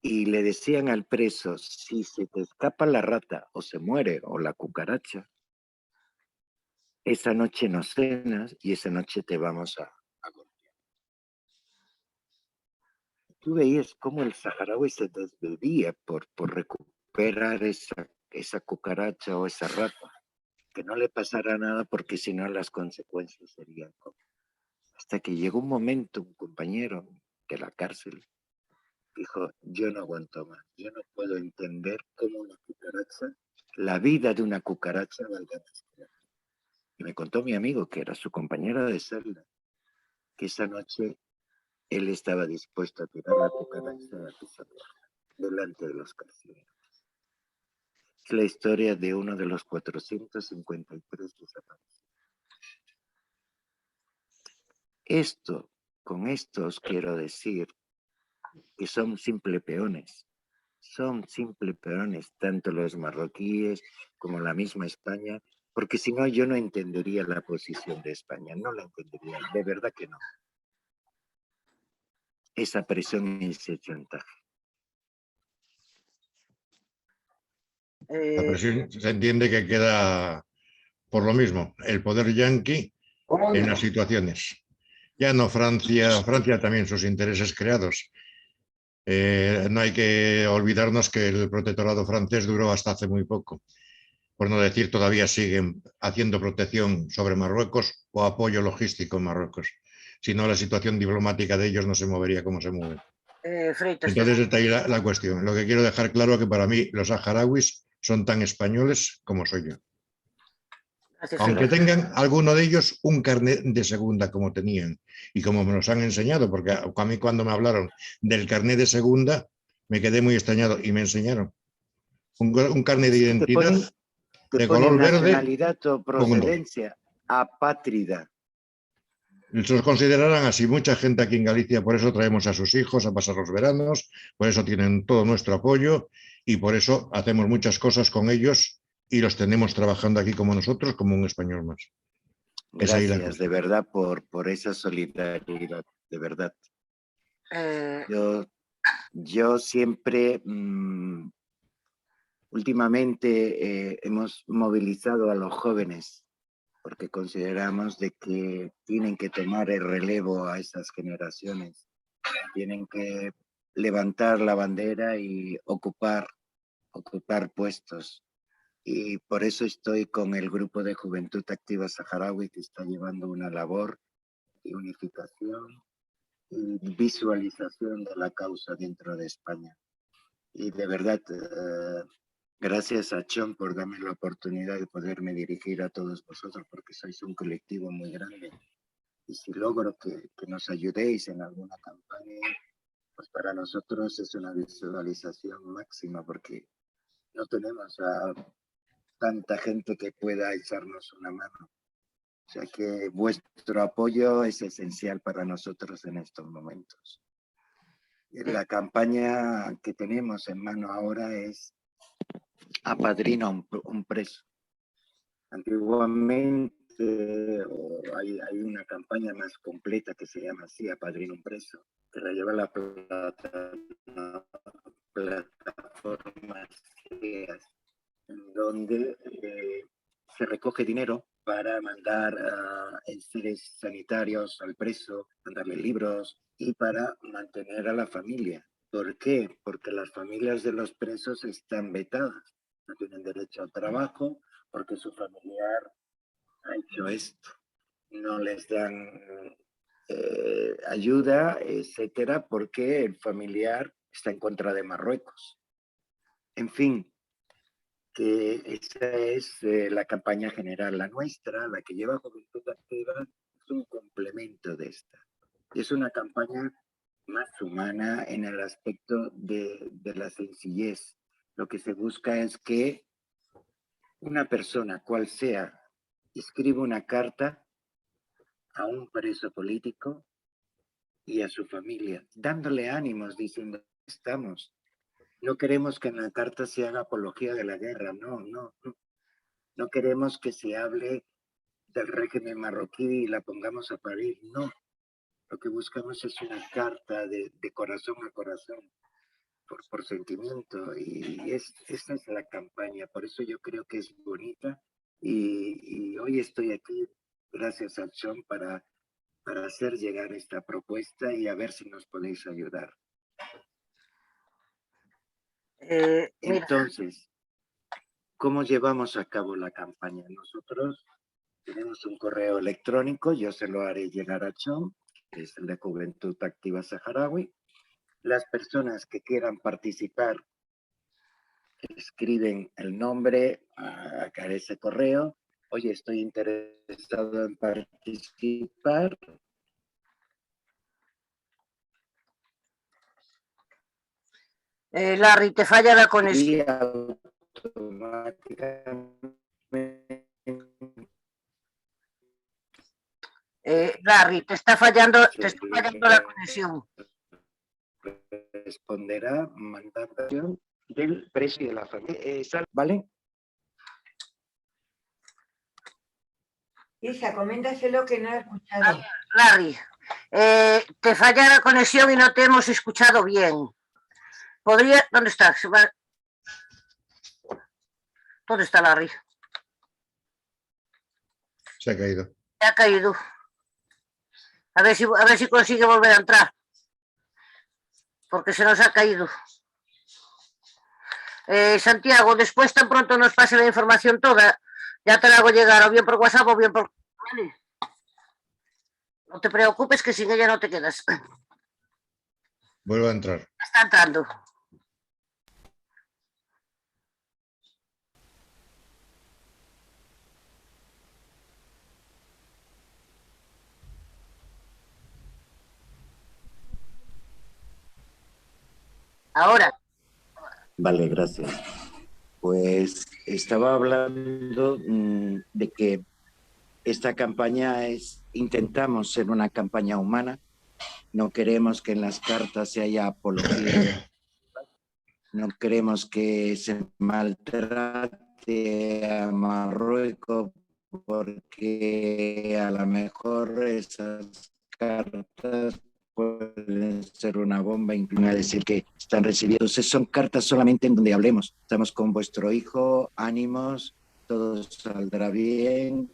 y le decían al preso, si se te escapa la rata o se muere o la cucaracha, esa noche no cenas y esa noche te vamos a golpear. Tú veías cómo el saharaui se desvivía por recuperar esa cucaracha o esa rata, que no le pasara nada porque si no las consecuencias serían como. Hasta que llegó un momento, un compañero de la cárcel dijo, yo no aguanto más, yo no puedo entender cómo una cucaracha, la vida de una cucaracha valga más que la mía. Y me contó mi amigo, que era su compañero de celda, que esa noche él estaba dispuesto a tirar la cucaracha a pisotearla delante de los carceleros. Es la historia de uno de los 453 desaparecidos. Con esto os quiero decir que son simple peones. Son simple peones, tanto los marroquíes como la misma España, porque si no yo no entendería la posición de España, no la entendería, de verdad que no. Esa presión y ese chantaje. La presión se entiende que queda por lo mismo, el poder yanqui en las situaciones. Ya no Francia, Francia también sus intereses creados. No hay que olvidarnos que el protectorado francés duró hasta hace muy poco. Por no decir, todavía siguen haciendo protección sobre Marruecos o apoyo logístico en Marruecos. Si no, la situación diplomática de ellos no se movería como se mueve. Freitas, Entonces está ahí la cuestión. Lo que quiero dejar claro es que para mí los saharauis son tan españoles como soy yo. gracias, Aunque Freitas. tengan alguno de ellos un carnet de segunda como tenían y como me los han enseñado, porque a mí cuando me hablaron del carnet de segunda me quedé muy extrañado y me enseñaron un carnet de Es que identidad te de ponen color verde nacionalidad o con un 2. procedencia apátrida. Los considerarán así mucha gente aquí en Galicia, por eso traemos a sus hijos a pasar los veranos, por eso tienen todo nuestro apoyo y por eso hacemos muchas cosas con ellos y los tenemos trabajando aquí como nosotros, como un español más. Es ahí la Gracias cosa. de verdad por esa solidaridad, de verdad. Eh, Yo siempre, últimamente hemos movilizado a los jóvenes porque consideramos de que tienen que tomar el relevo a esas generaciones, tienen que levantar la bandera y ocupar puestos. Y por eso estoy con el grupo de Juventud Activa Saharaui, que está llevando una labor de unificación y visualización de la causa dentro de España. Y de verdad, gracias a Chon por darme la oportunidad de poderme dirigir a todos vosotros, porque sois un colectivo muy grande. Y si logro que nos ayudéis en alguna campaña, pues para nosotros es una visualización máxima, porque no tenemos a tanta gente que pueda echarnos una mano. O sea que vuestro apoyo es esencial para nosotros en estos momentos. La campaña que tenemos en mano ahora es apadrina un preso. Antiguamente hay una campaña más completa que se llama así, apadrina un preso, que la lleva la plataforma en donde se recoge dinero para mandar enseres sanitarios al preso, mandarle libros y para mantener a la familia. ¿Por qué? Porque las familias de los presos están vetadas, no tienen derecho al trabajo porque su familiar ha hecho esto. No les dan ayuda, etcétera, porque el familiar está en contra de Marruecos. En fin, que esa es la campaña general. La nuestra, la que lleva Juventud Activa, es un complemento de esta. Es una campaña más humana en el aspecto de la sencillez. Lo que se busca es que una persona, cual sea, escriba una carta a un preso político y a su familia, dándole ánimos, diciendo, estamos. No queremos que en la carta se haga apología de la guerra, no. No queremos que se hable del régimen marroquí y la pongamos a parir, no. Lo que buscamos es una carta de corazón a corazón, por sentimiento, y esta es la campaña, por eso yo creo que es bonita, y hoy estoy aquí gracias a John para hacer llegar esta propuesta y a ver si nos podéis ayudar. Mira, Entonces, ¿cómo llevamos a cabo la campaña? Nosotros tenemos un correo electrónico, yo se lo haré llegar a John, que es el de Juventud Activa Saharaui. Las personas que quieran participar escriben el nombre a ese correo. Oye, estoy interesado en participar. Larry, te falla la conexión. Y automáticamente Larry, te está fallando la conexión. responderá mandando del precio de la familia. ¿Vale? Isa, coméntaselo que no he escuchado. Larry, te falla la conexión y no te hemos escuchado bien. ¿Dónde estás? ¿Dónde está Larry? Se ha caído. Se ha caído. A ver si consigue volver a entrar. Porque se nos ha caído. Santiago, después tan pronto nos pase la información toda, ya te la hago llegar o bien por WhatsApp o bien por... Vale. No te preocupes que sin ella no te quedas. Vuelvo a entrar. Está entrando. Ahora. Vale, gracias. Pues estaba hablando de que esta campaña intentamos ser una campaña humana. No queremos que en las cartas se haya apología. No queremos que se maltrate a Marruecos porque a lo mejor esas cartas pueden ser una bomba, incluso decir que están recibiendo. Entonces son cartas solamente en donde hablemos. Estamos con vuestro hijo, ánimos, todo saldrá bien,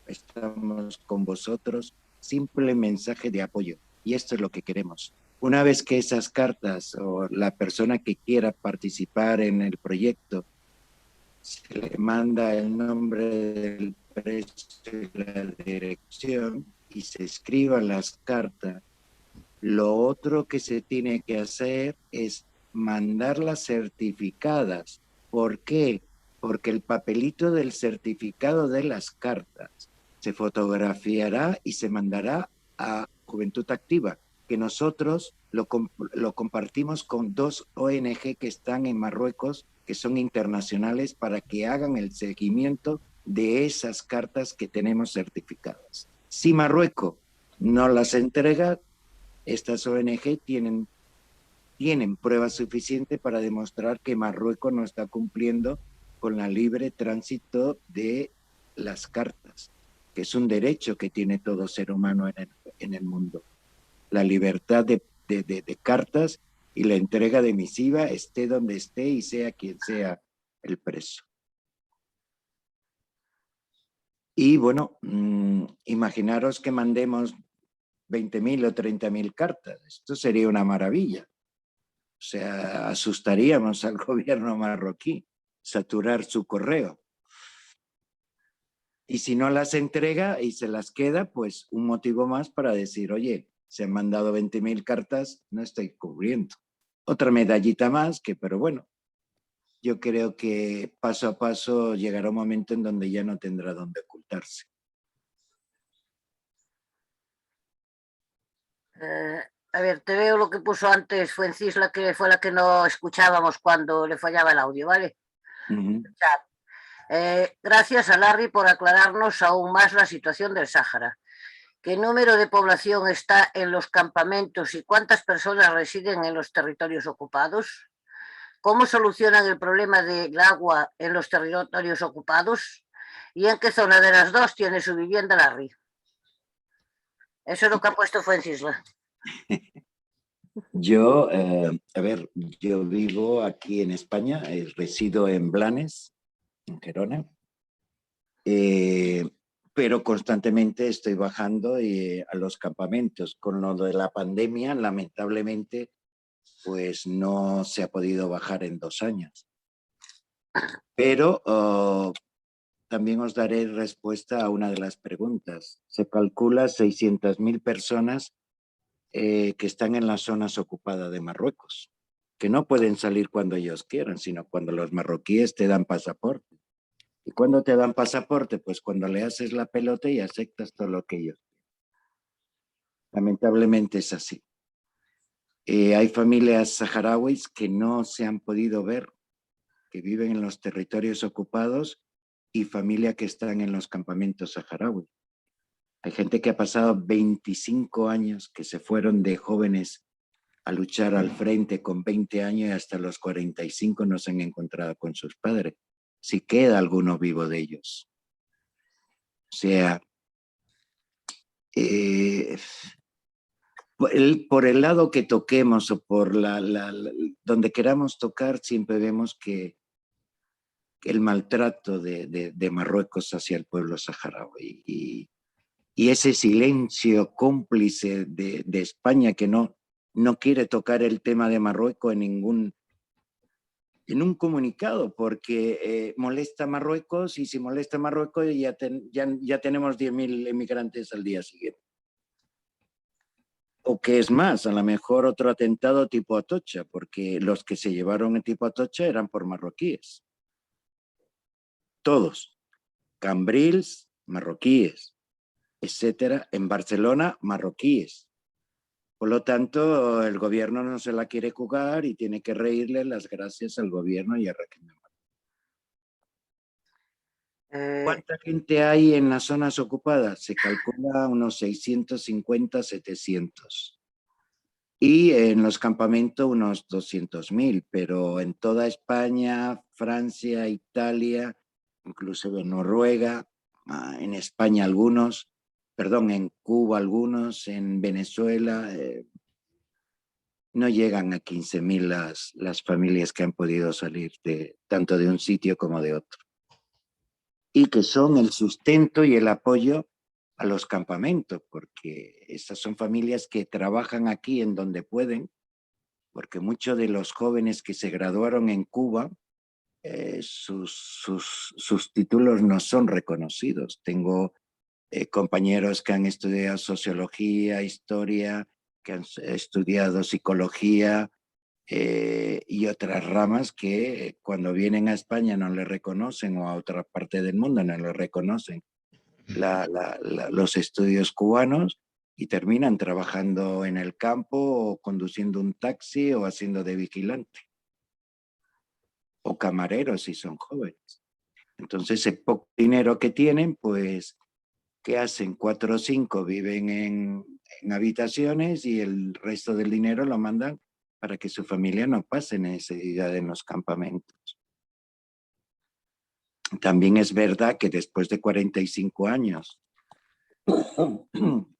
estamos con vosotros. Simple mensaje de apoyo. Y esto es lo que queremos. Una vez que esas cartas o la persona que quiera participar en el proyecto se le manda el nombre del precio y la dirección y se escriban las cartas, lo otro que se tiene que hacer es mandarlas certificadas. ¿Por qué? Porque el papelito del certificado de las cartas se fotografiará y se mandará a Juventud Activa, que nosotros lo compartimos con 2 ONG que están en Marruecos, que son internacionales, para que hagan el seguimiento de esas cartas que tenemos certificadas. Si Marruecos no las entrega, estas ONG tienen pruebas suficientes para demostrar que Marruecos no está cumpliendo con la libre tránsito de las cartas, que es un derecho que tiene todo ser humano en el mundo. La libertad de cartas y la entrega de misiva, esté donde esté y sea quien sea el preso. Y bueno, imaginaros que mandemos 20.000 o 30.000 cartas. Esto sería una maravilla. O sea, asustaríamos al gobierno marroquí, saturar su correo. Y si no las entrega y se las queda, pues un motivo más para decir, oye, se han mandado 20.000 cartas, no estoy cubriendo. Otra medallita más, pero bueno, yo creo que paso a paso llegará un momento en donde ya no tendrá dónde ocultarse. A ver, te veo lo que puso antes Fuencisla, que fue la que no escuchábamos cuando le fallaba el audio, ¿vale? Gracias a Larry por aclararnos aún más la situación del Sáhara. ¿Qué número de población está en los campamentos y cuántas personas residen en los territorios ocupados? ¿Cómo solucionan el problema del agua en los territorios ocupados? ¿Y en qué zona de las dos tiene su vivienda Larry? Eso es lo que ha puesto Fuencisla. Yo, a ver, yo vivo aquí en España, resido en Blanes, en Gerona, pero constantemente estoy bajando a los campamentos. Con lo de la pandemia, lamentablemente, pues no se ha podido bajar en 2 años. Pero también os daré respuesta a una de las preguntas. Se calcula 600.000 personas que están en las zonas ocupadas de Marruecos, que no pueden salir cuando ellos quieran, sino cuando los marroquíes te dan pasaporte. ¿Y cuando te dan pasaporte? Pues cuando le haces la pelota y aceptas todo lo que ellos quieren. Lamentablemente es así. Hay familias saharauis que no se han podido ver, que viven en los territorios ocupados, y familias que están en los campamentos saharauis. Hay gente que ha pasado 25 años, que se fueron de jóvenes a luchar al frente con 20 años y hasta los 45 no se han encontrado con sus padres. Si queda alguno vivo de ellos. O sea, por el lado que toquemos o por donde queramos tocar, siempre vemos que el maltrato de Marruecos hacia el pueblo saharaui y ese silencio cómplice de España que no quiere tocar el tema de Marruecos en un comunicado, porque molesta a Marruecos, y si molesta a Marruecos ya tenemos 10.000 inmigrantes al día siguiente. O que es más, a lo mejor otro atentado tipo Atocha, porque los que se llevaron el tipo Atocha eran por marroquíes. Todos. Cambrils, marroquíes, etcétera. En Barcelona, marroquíes. Por lo tanto, el gobierno no se la quiere jugar y tiene que reírle las gracias al gobierno y a régimen. ¿Cuánta gente hay en las zonas ocupadas? Se calcula unos 650, 700. Y en los campamentos unos 200.000, pero en toda España, Francia, Italia, incluso en Noruega, en España algunos, perdón, en Cuba algunos, en Venezuela, no llegan a 15.000 las familias que han podido salir tanto de un sitio como de otro. Y que son el sustento y el apoyo a los campamentos, porque estas son familias que trabajan aquí en donde pueden, porque muchos de los jóvenes que se graduaron en Cuba, sus títulos no son reconocidos. Tengo compañeros que han estudiado sociología, historia, que han estudiado psicología, y otras ramas que cuando vienen a España no le reconocen, o a otra parte del mundo no le reconocen los estudios cubanos, y terminan trabajando en el campo o conduciendo un taxi o haciendo de vigilante o camareros si son jóvenes. Entonces el poco dinero que tienen, pues, ¿qué hacen? 4 o 5 viven en habitaciones y el resto del dinero lo mandan para que su familia no pase necesidad en los campamentos. También es verdad que después de 45 años,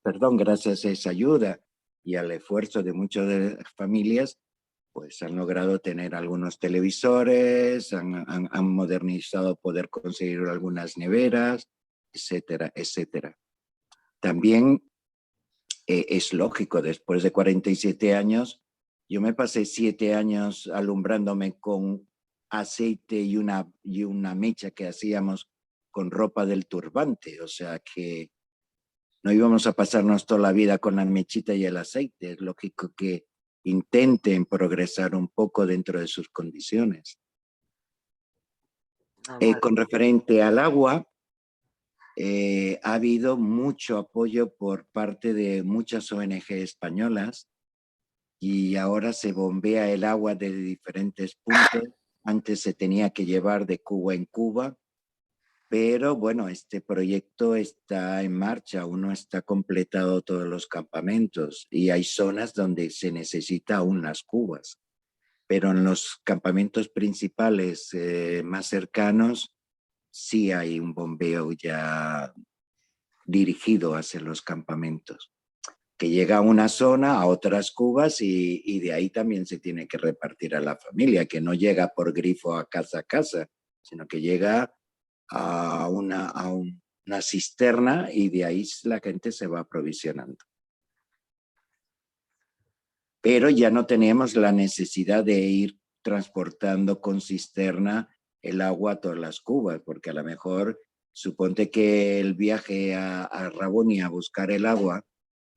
perdón, gracias a esa ayuda y al esfuerzo de muchas de las familias, pues han logrado tener algunos televisores, han modernizado, poder conseguir algunas neveras, etcétera, etcétera. También es lógico, después de 47 años, yo me pasé 7 años alumbrándome con aceite y una mecha que hacíamos con ropa del turbante, o sea que no íbamos a pasarnos toda la vida con la mechita y el aceite. Es lógico que intenten progresar un poco dentro de sus condiciones. Con referente al agua, ha habido mucho apoyo por parte de muchas ONG españolas, y ahora se bombea el agua de diferentes puntos. Antes se tenía que llevar de Cuba en Cuba, pero bueno, este proyecto está en marcha, aún no está completado todos los campamentos, y hay zonas donde se necesita aún las cubas, pero en los campamentos principales más cercanos sí hay un bombeo ya dirigido hacia los campamentos. que llega a una zona, a otras cubas, y de ahí también se tiene que repartir a la familia, que no llega por grifo a casa, sino que llega a una cisterna y de ahí la gente se va aprovisionando. Pero ya no tenemos la necesidad de ir transportando con cisterna el agua a todas las cubas, porque a lo mejor, suponte que el viaje a Raboni a buscar el agua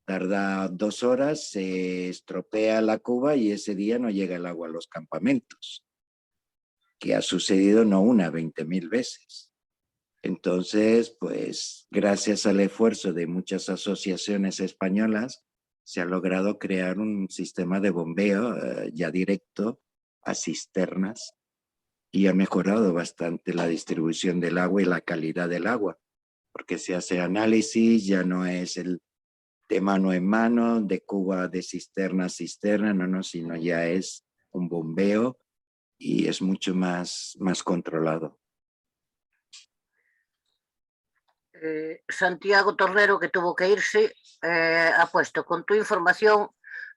tarda 2 horas, se estropea la cuba y ese día no llega el agua a los campamentos, que ha sucedido no una, 20.000 veces. Entonces, pues, gracias al esfuerzo de muchas asociaciones españolas, se ha logrado crear un sistema de bombeo ya directo a cisternas y ha mejorado bastante la distribución del agua y la calidad del agua, porque se hace análisis, ya no es el de mano en mano, de cuba de cisterna a cisterna, no, sino ya es un bombeo y es mucho más controlado. Santiago Torrero, que tuvo que irse, ha puesto: con tu información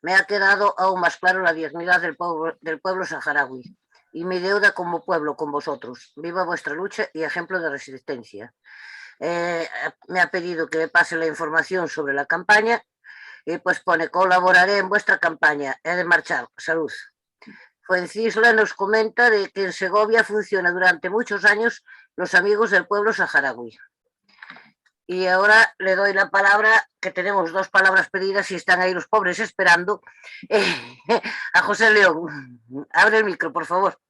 me ha quedado aún más claro la dignidad del pueblo saharaui y mi deuda como pueblo con vosotros. Viva vuestra lucha y ejemplo de resistencia. Me ha pedido que le pase la información sobre la campaña y pues pone: colaboraré en vuestra campaña. He de marchar. Salud. Fuencisla nos comenta de que en Segovia funciona durante muchos años los amigos del pueblo saharaui. Y ahora le doy la palabra, que tenemos 2 palabras pedidas y están ahí los pobres esperando, a José León. Abre el micro, por favor.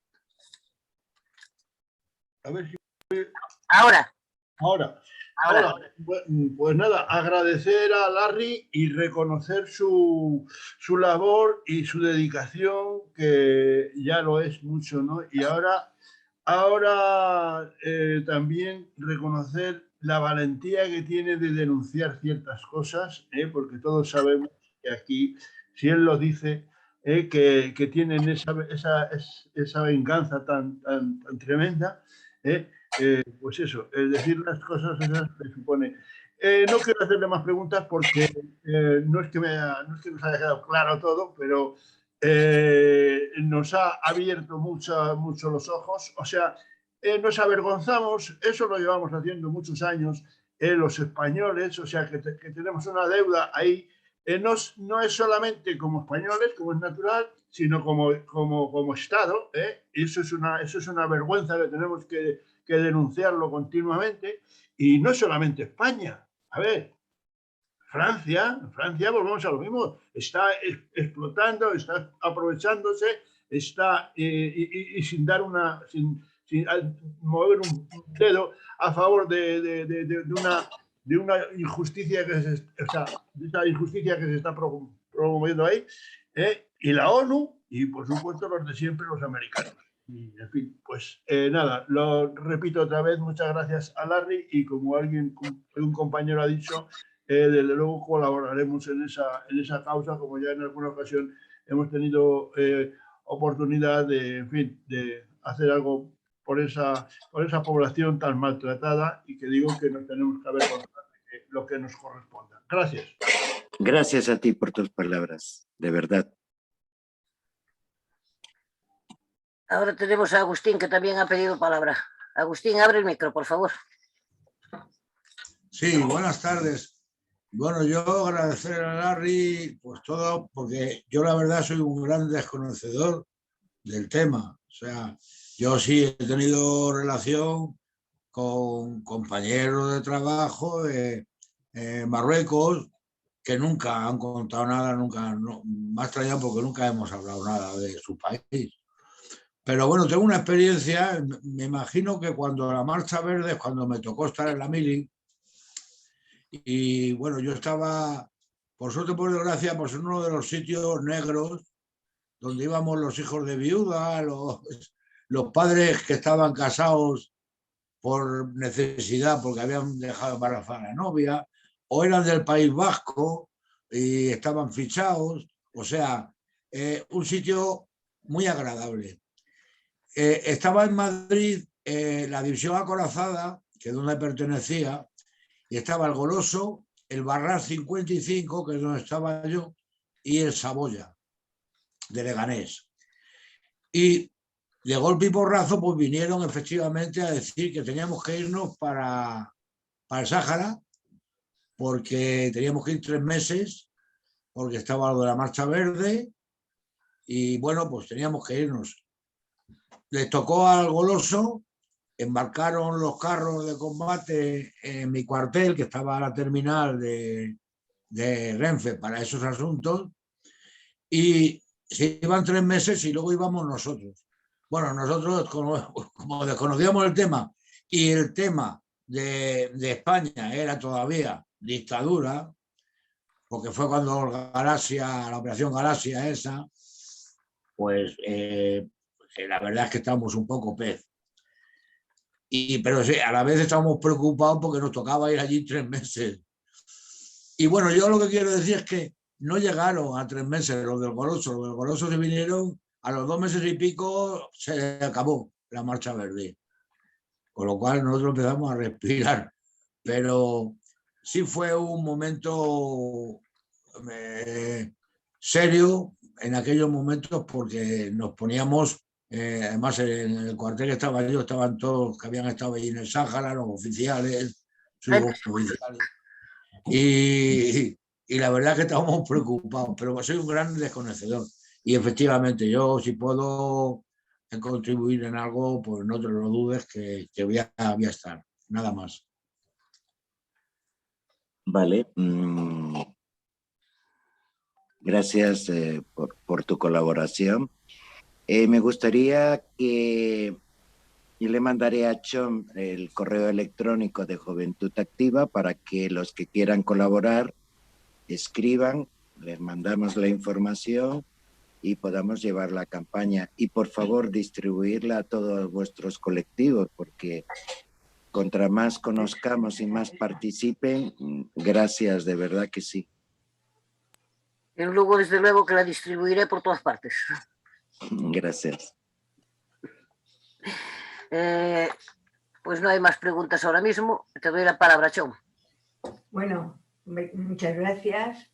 A ver si... Ahora. Pues nada, agradecer a Larry y reconocer su labor y su dedicación, que ya lo es mucho, ¿no? Y ahora también reconocer la valentía que tiene de denunciar ciertas cosas, porque todos sabemos que aquí, si él lo dice, que tienen esa venganza tan tremenda, pues eso, decir las cosas esas se supone. No quiero hacerle más preguntas porque no es que nos haya quedado claro todo, pero nos ha abierto mucho los ojos. O sea, nos avergonzamos, eso lo llevamos haciendo muchos años los españoles, o sea que tenemos una deuda ahí. No es solamente como españoles, como es natural, sino como Estado. Eso es una vergüenza que tenemos que denunciarlo continuamente. Y no solamente España. A ver, Francia, volvemos a lo mismo, está explotando, está aprovechándose, está y sin mover un dedo a favor de una injusticia que se está promoviendo ahí, y la ONU y por supuesto los de siempre, los americanos. Y, en fin, pues nada, lo repito otra vez, muchas gracias a Larry, y como un compañero ha dicho, desde luego colaboraremos en esa causa, como ya en alguna ocasión hemos tenido oportunidad de hacer algo por esa población tan maltratada, y que digo que nos tenemos que ver con lo que nos corresponda. Gracias. Gracias a ti por tus palabras, de verdad. Ahora tenemos a Agustín, que también ha pedido palabra. Agustín, abre el micro, por favor. Sí, buenas tardes. Bueno, yo agradecer a Larry pues todo, porque yo la verdad soy un gran desconocedor del tema. O sea, yo sí he tenido relación con compañeros de trabajo en Marruecos que nunca han contado nada, me ha extrañado porque nunca hemos hablado nada de su país. Pero bueno, tengo una experiencia, me imagino que cuando la Marcha Verde, cuando me tocó estar en la mili, y bueno, yo estaba, por suerte, por desgracia, pues en uno de los sitios negros donde íbamos los hijos de viuda, los padres que estaban casados por necesidad, porque habían dejado embarazada a la novia, o eran del País Vasco y estaban fichados. O sea, un sitio muy agradable. Estaba en Madrid la división acorazada, que es donde pertenecía, y estaba el Goloso el Barras 55, que es donde estaba yo, y el Saboya, de Leganés. Y de golpe y porrazo, pues vinieron efectivamente a decir que teníamos que irnos para el Sáhara, porque teníamos que ir 3 meses, porque estaba lo de la Marcha Verde, y bueno, pues teníamos que irnos. Les tocó al Goloso, embarcaron los carros de combate en mi cuartel, que estaba a la terminal de Renfe para esos asuntos, y se iban 3 meses y luego íbamos nosotros. Bueno, nosotros, como desconocíamos el tema, y el tema de España era todavía dictadura, porque fue cuando la operación Galaxia esa, pues la verdad es que estábamos un poco pez. Pero sí, a la vez estábamos preocupados porque nos tocaba ir allí 3 meses. Y bueno, yo lo que quiero decir es que no llegaron a 3 meses los del Goloso se vinieron, a los 2 meses y pico se acabó la Marcha Verde. Con lo cual nosotros empezamos a respirar. Pero sí fue un momento serio en aquellos momentos, porque nos poníamos, además en el cuartel que estaba yo, estaban todos que habían estado ahí en el Sáhara, los oficiales, suboficiales, y la verdad es que estábamos preocupados, pero soy un gran desconocedor. Y efectivamente, yo si puedo contribuir en algo, pues no te lo dudes que voy a estar, nada más. Vale. Gracias por tu colaboración. Me gustaría que yo le mandaré a Chom el correo electrónico de Juventud Activa para que los que quieran colaborar escriban, les mandamos la información y podamos llevar la campaña. Y por favor distribuirla a todos vuestros colectivos, porque contra más conozcamos y más participen, gracias, de verdad que sí. Y luego, desde luego, que la distribuiré por todas partes. Gracias. Pues no hay más preguntas ahora mismo. Te doy la palabra, Chom. Bueno, muchas gracias,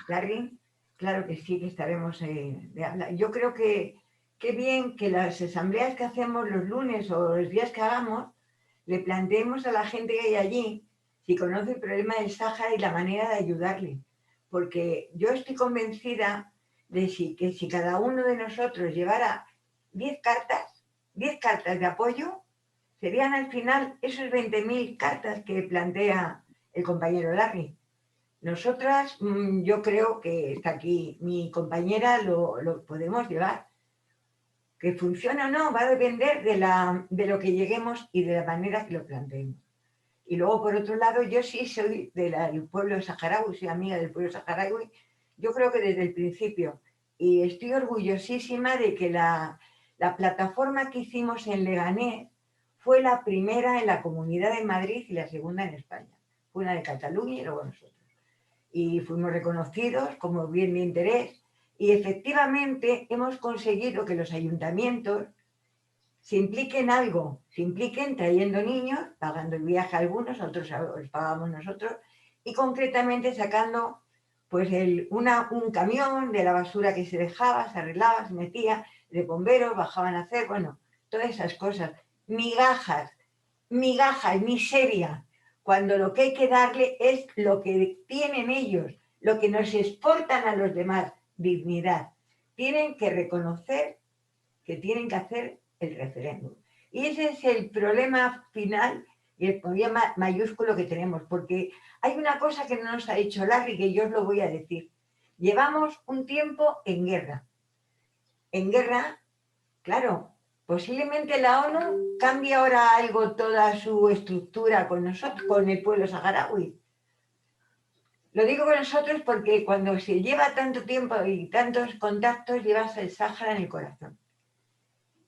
Larry. Claro que sí, que estaremos de hablar. Yo creo que qué bien que las asambleas que hacemos los lunes o los días que hagamos, le planteemos a la gente que hay allí si conoce el problema del Sáhara y la manera de ayudarle. Porque yo estoy convencida de que si cada uno de nosotros llevara 10 cartas de apoyo, serían al final esos 20.000 cartas que plantea el compañero Larry. Nosotras, yo creo que está aquí mi compañera, lo podemos llevar. Que funcione o no va a depender de lo que lleguemos y de la manera que lo planteemos. Y luego, por otro lado, yo sí soy del pueblo saharaui, soy amiga del pueblo saharaui, yo creo que desde el principio. Y estoy orgullosísima de que la plataforma que hicimos en Leganés fue la primera en la Comunidad de Madrid y la segunda en España. Fue una de Cataluña y luego nosotros. Y fuimos reconocidos como bien de interés. Y efectivamente hemos conseguido que los ayuntamientos se impliquen algo, se impliquen trayendo niños, pagando el viaje a algunos, a otros los pagamos nosotros, y concretamente sacando pues un camión de la basura que se dejaba, se arreglaba, se metía, de bomberos bajaban a hacer, bueno, todas esas cosas, migajas, miseria, cuando lo que hay que darle es lo que tienen ellos, lo que nos exportan a los demás, dignidad. Tienen que reconocer que tienen que hacer el referéndum. Y ese es el problema final y el problema mayúsculo que tenemos, porque hay una cosa que no nos ha dicho Larry, que yo os lo voy a decir. Llevamos un tiempo en guerra. En guerra, claro, posiblemente la ONU cambie ahora algo, toda su estructura con nosotros, con el pueblo saharaui. Lo digo con nosotros porque cuando se lleva tanto tiempo y tantos contactos, llevas el Sáhara en el corazón.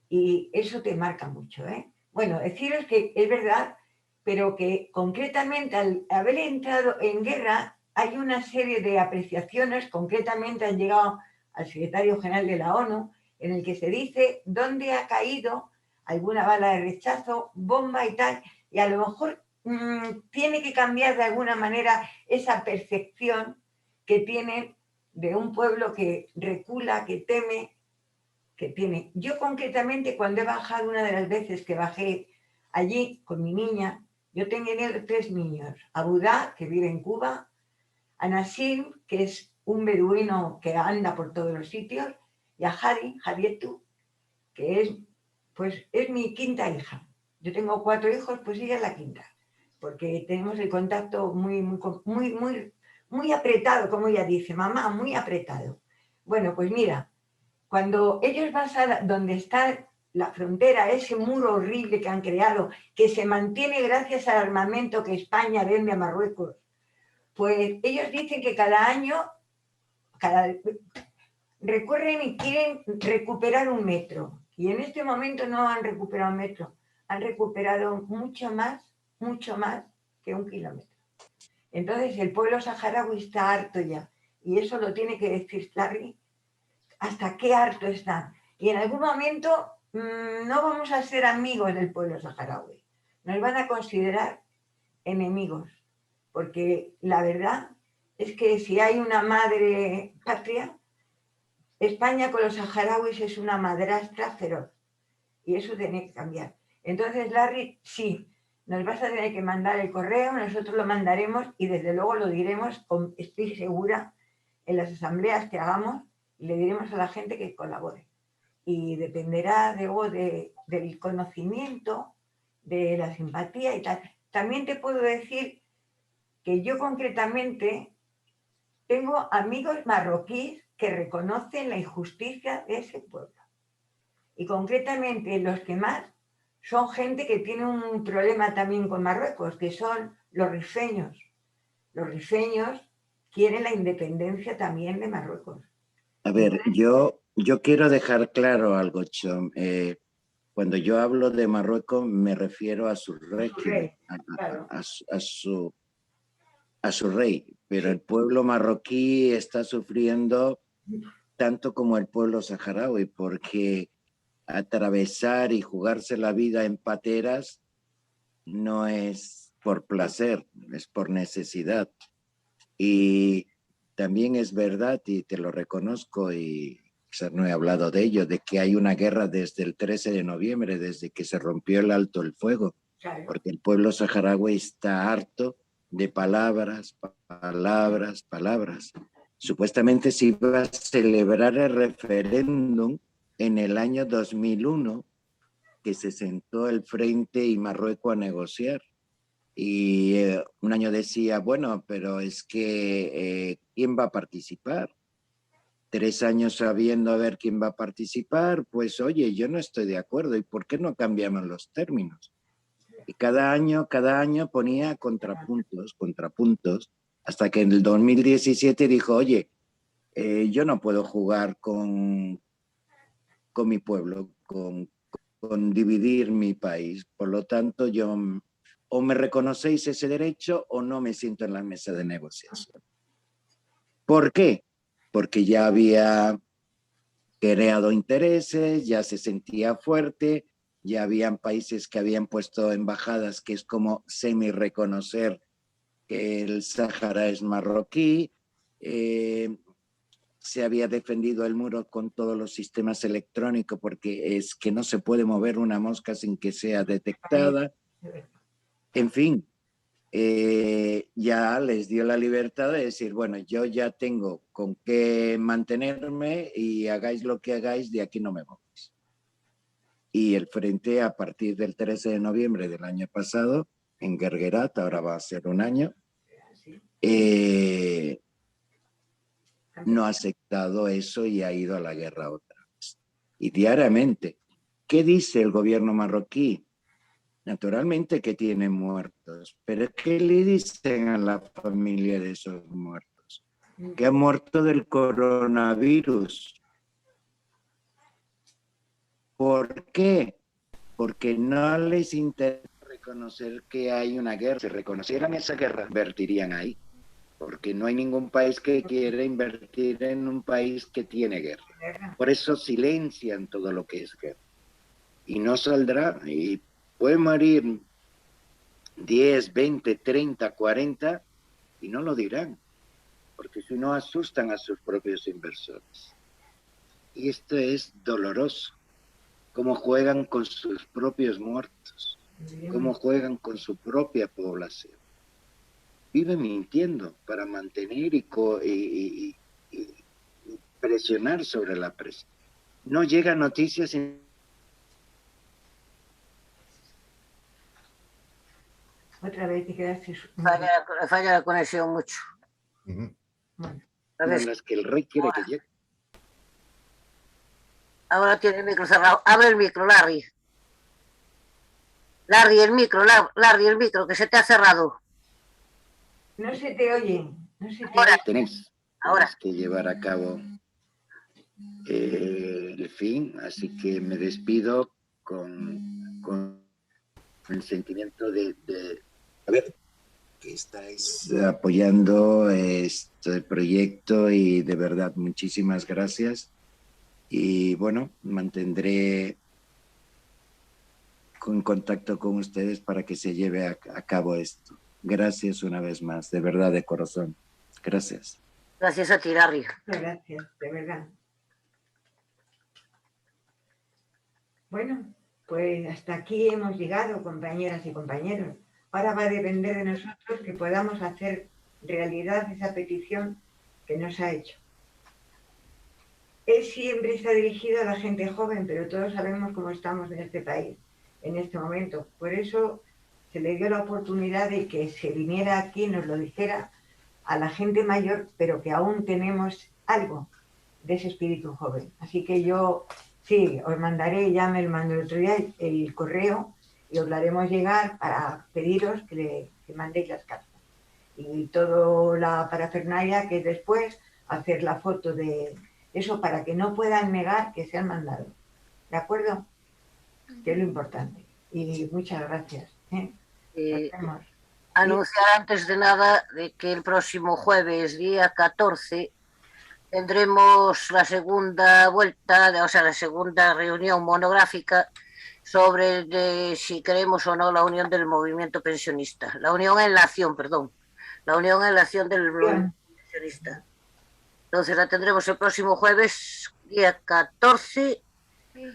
Y eso te marca mucho, ¿eh? Bueno, deciros que es verdad, pero que concretamente al haber entrado en guerra hay una serie de apreciaciones, concretamente han llegado al secretario general de la ONU, en el que se dice dónde ha caído alguna bala de rechazo, bomba y tal, y a lo mejor tiene que cambiar de alguna manera esa percepción que tienen de un pueblo que recula, que teme, que tiene. Yo concretamente cuando he bajado, una de las veces que bajé allí con mi niña, yo tengo 3 niños, a Budá, que vive en Cuba, a Nassim, que es un beduino que anda por todos los sitios, y a Javietu, que es mi quinta hija. Yo tengo 4 hijos, pues ella es la quinta, porque tenemos el contacto muy apretado, como ella dice, mamá, muy apretado. Bueno, pues mira, cuando ellos van a donde está la frontera, ese muro horrible que han creado, que se mantiene gracias al armamento que España vende a Marruecos, pues ellos dicen que cada año recorren y quieren recuperar 1 metro. Y en este momento no han recuperado 1 metro, han recuperado mucho más que 1 kilómetro. Entonces el pueblo saharaui está harto ya. Y eso lo tiene que decir Larry, hasta qué harto están. Y en algún momento no vamos a ser amigos del pueblo saharaui. Nos van a considerar enemigos. Porque la verdad es que si hay una madre patria, España con los saharauis es una madrastra feroz. Y eso tiene que cambiar. Entonces, Larry, sí, nos vas a tener que mandar el correo, nosotros lo mandaremos y desde luego lo diremos, estoy segura, en las asambleas que hagamos, y le diremos a la gente que colabore. Y dependerá luego del conocimiento, de la simpatía y tal. También te puedo decir que yo concretamente tengo amigos marroquíes que reconocen la injusticia de ese pueblo. Y concretamente los que más son gente que tiene un problema también con Marruecos, que son los rifeños. Los rifeños quieren la independencia también de Marruecos. A ver, yo quiero dejar claro algo, Chom. Cuando yo hablo de Marruecos me refiero a su régimen, a su rey, pero el pueblo marroquí está sufriendo tanto como el pueblo saharaui, porque atravesar y jugarse la vida en pateras no es por placer, es por necesidad. Y también es verdad, y te lo reconozco, y no he hablado de ello, de que hay una guerra desde el 13 de noviembre, desde que se rompió el alto el fuego, porque el pueblo saharaui está harto de palabras. Supuestamente se iba a celebrar el referéndum en el año 2001, que se sentó el Frente y Marruecos a negociar. Y un año decía, bueno, pero es que ¿quién va a participar? 3 años sabiendo a ver quién va a participar, pues oye, yo no estoy de acuerdo, ¿y por qué no cambiamos los términos? Y cada año ponía contrapuntos, hasta que en el 2017 dijo, oye, yo no puedo jugar con mi pueblo, con dividir mi país, por lo tanto yo o me reconocéis ese derecho o no me siento en la mesa de negociación. ¿Por qué? Porque ya había creado intereses, ya se sentía fuerte, ya habían países que habían puesto embajadas, que es como semi-reconocer que el Sáhara es marroquí, se había defendido el muro con todos los sistemas electrónicos porque es que no se puede mover una mosca sin que sea detectada. En fin, ya les dio la libertad de decir, bueno, yo ya tengo con qué mantenerme y hagáis lo que hagáis, de aquí no me movéis. Y el Frente, a partir del 13 de noviembre del año pasado, en Guerguerat, ahora va a ser 1 año, no ha aceptado eso y ha ido a la guerra otra vez. Y diariamente, ¿qué dice el gobierno marroquí? Naturalmente que tiene muertos, pero ¿qué le dicen a la familia de esos muertos? Que han muerto del coronavirus. ¿Por qué? Porque no les interesa reconocer que hay una guerra. Si reconocieran esa guerra, invertirían ahí. Porque no hay ningún país que quiera invertir en un país que tiene guerra. Por eso silencian todo lo que es guerra. Y no saldrá, y puede morir 10, 20, 30, 40 y no lo dirán, porque si no asustan a sus propios inversores. Y esto es doloroso, cómo juegan con sus propios muertos, cómo juegan con su propia población. Viven mintiendo para mantener y presionar sobre la presa. No llegan noticias. Otra vez te quedaste... Falla la conexión mucho. Ujú. Bueno, A ver, En las que el rey quiere que llegue. ahora tiene el micro cerrado. Abre el micro, Larry. Larry, el micro, Larry, el micro, que se te ha cerrado. no se te oye, no se te Ahora. oye. Tenéis que llevar a cabo el fin, así que me despido con el sentimiento de saber que estáis apoyando este proyecto y de verdad muchísimas gracias. Y bueno, mantendré en contacto con ustedes para que se lleve a cabo esto. Gracias una vez más, de verdad, de corazón. Gracias. Gracias a ti, Larry. Muchas gracias, de verdad. Bueno, pues hasta aquí hemos llegado, compañeras y compañeros. Ahora va a depender de nosotros que podamos hacer realidad esa petición que nos ha hecho. Él siempre está dirigido a la gente joven, pero todos sabemos cómo estamos en este país en este momento. Por eso se le dio la oportunidad de que se viniera aquí y nos lo dijera a la gente mayor, pero que aún tenemos algo de ese espíritu joven. Así que yo, sí, os mandaré, ya me lo mandó el otro día, el correo, y os lo haremos llegar para pediros que mandéis las cartas. Y toda la parafernalia que después hacer la foto de eso para que no puedan negar que se han mandado. ¿De acuerdo? Que es lo importante. Y muchas gracias. Nos vemos. Anunciar antes de nada de que el próximo jueves, día 14, tendremos la segunda vuelta, o sea, la segunda reunión monográfica sobre si queremos o no la unión del movimiento pensionista. La unión en la acción, perdón. La unión en la acción del movimiento pensionista. Entonces la tendremos el próximo jueves, día 14,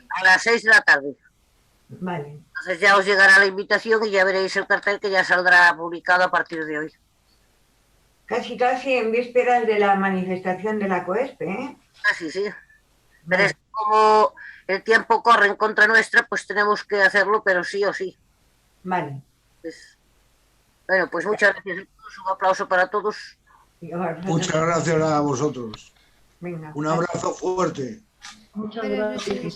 a las 6 de la tarde. Vale. Entonces ya os llegará la invitación y ya veréis el cartel que ya saldrá publicado a partir de hoy. Casi en vísperas de la manifestación de la COESPE, ¿eh? Casi, sí. Pero es como el tiempo corre en contra nuestra, pues tenemos que hacerlo, pero sí o sí. Vale. Bueno, pues muchas gracias a todos, un aplauso para todos. Muchas gracias a vosotros. Venga. Un abrazo fuerte. Muchas gracias.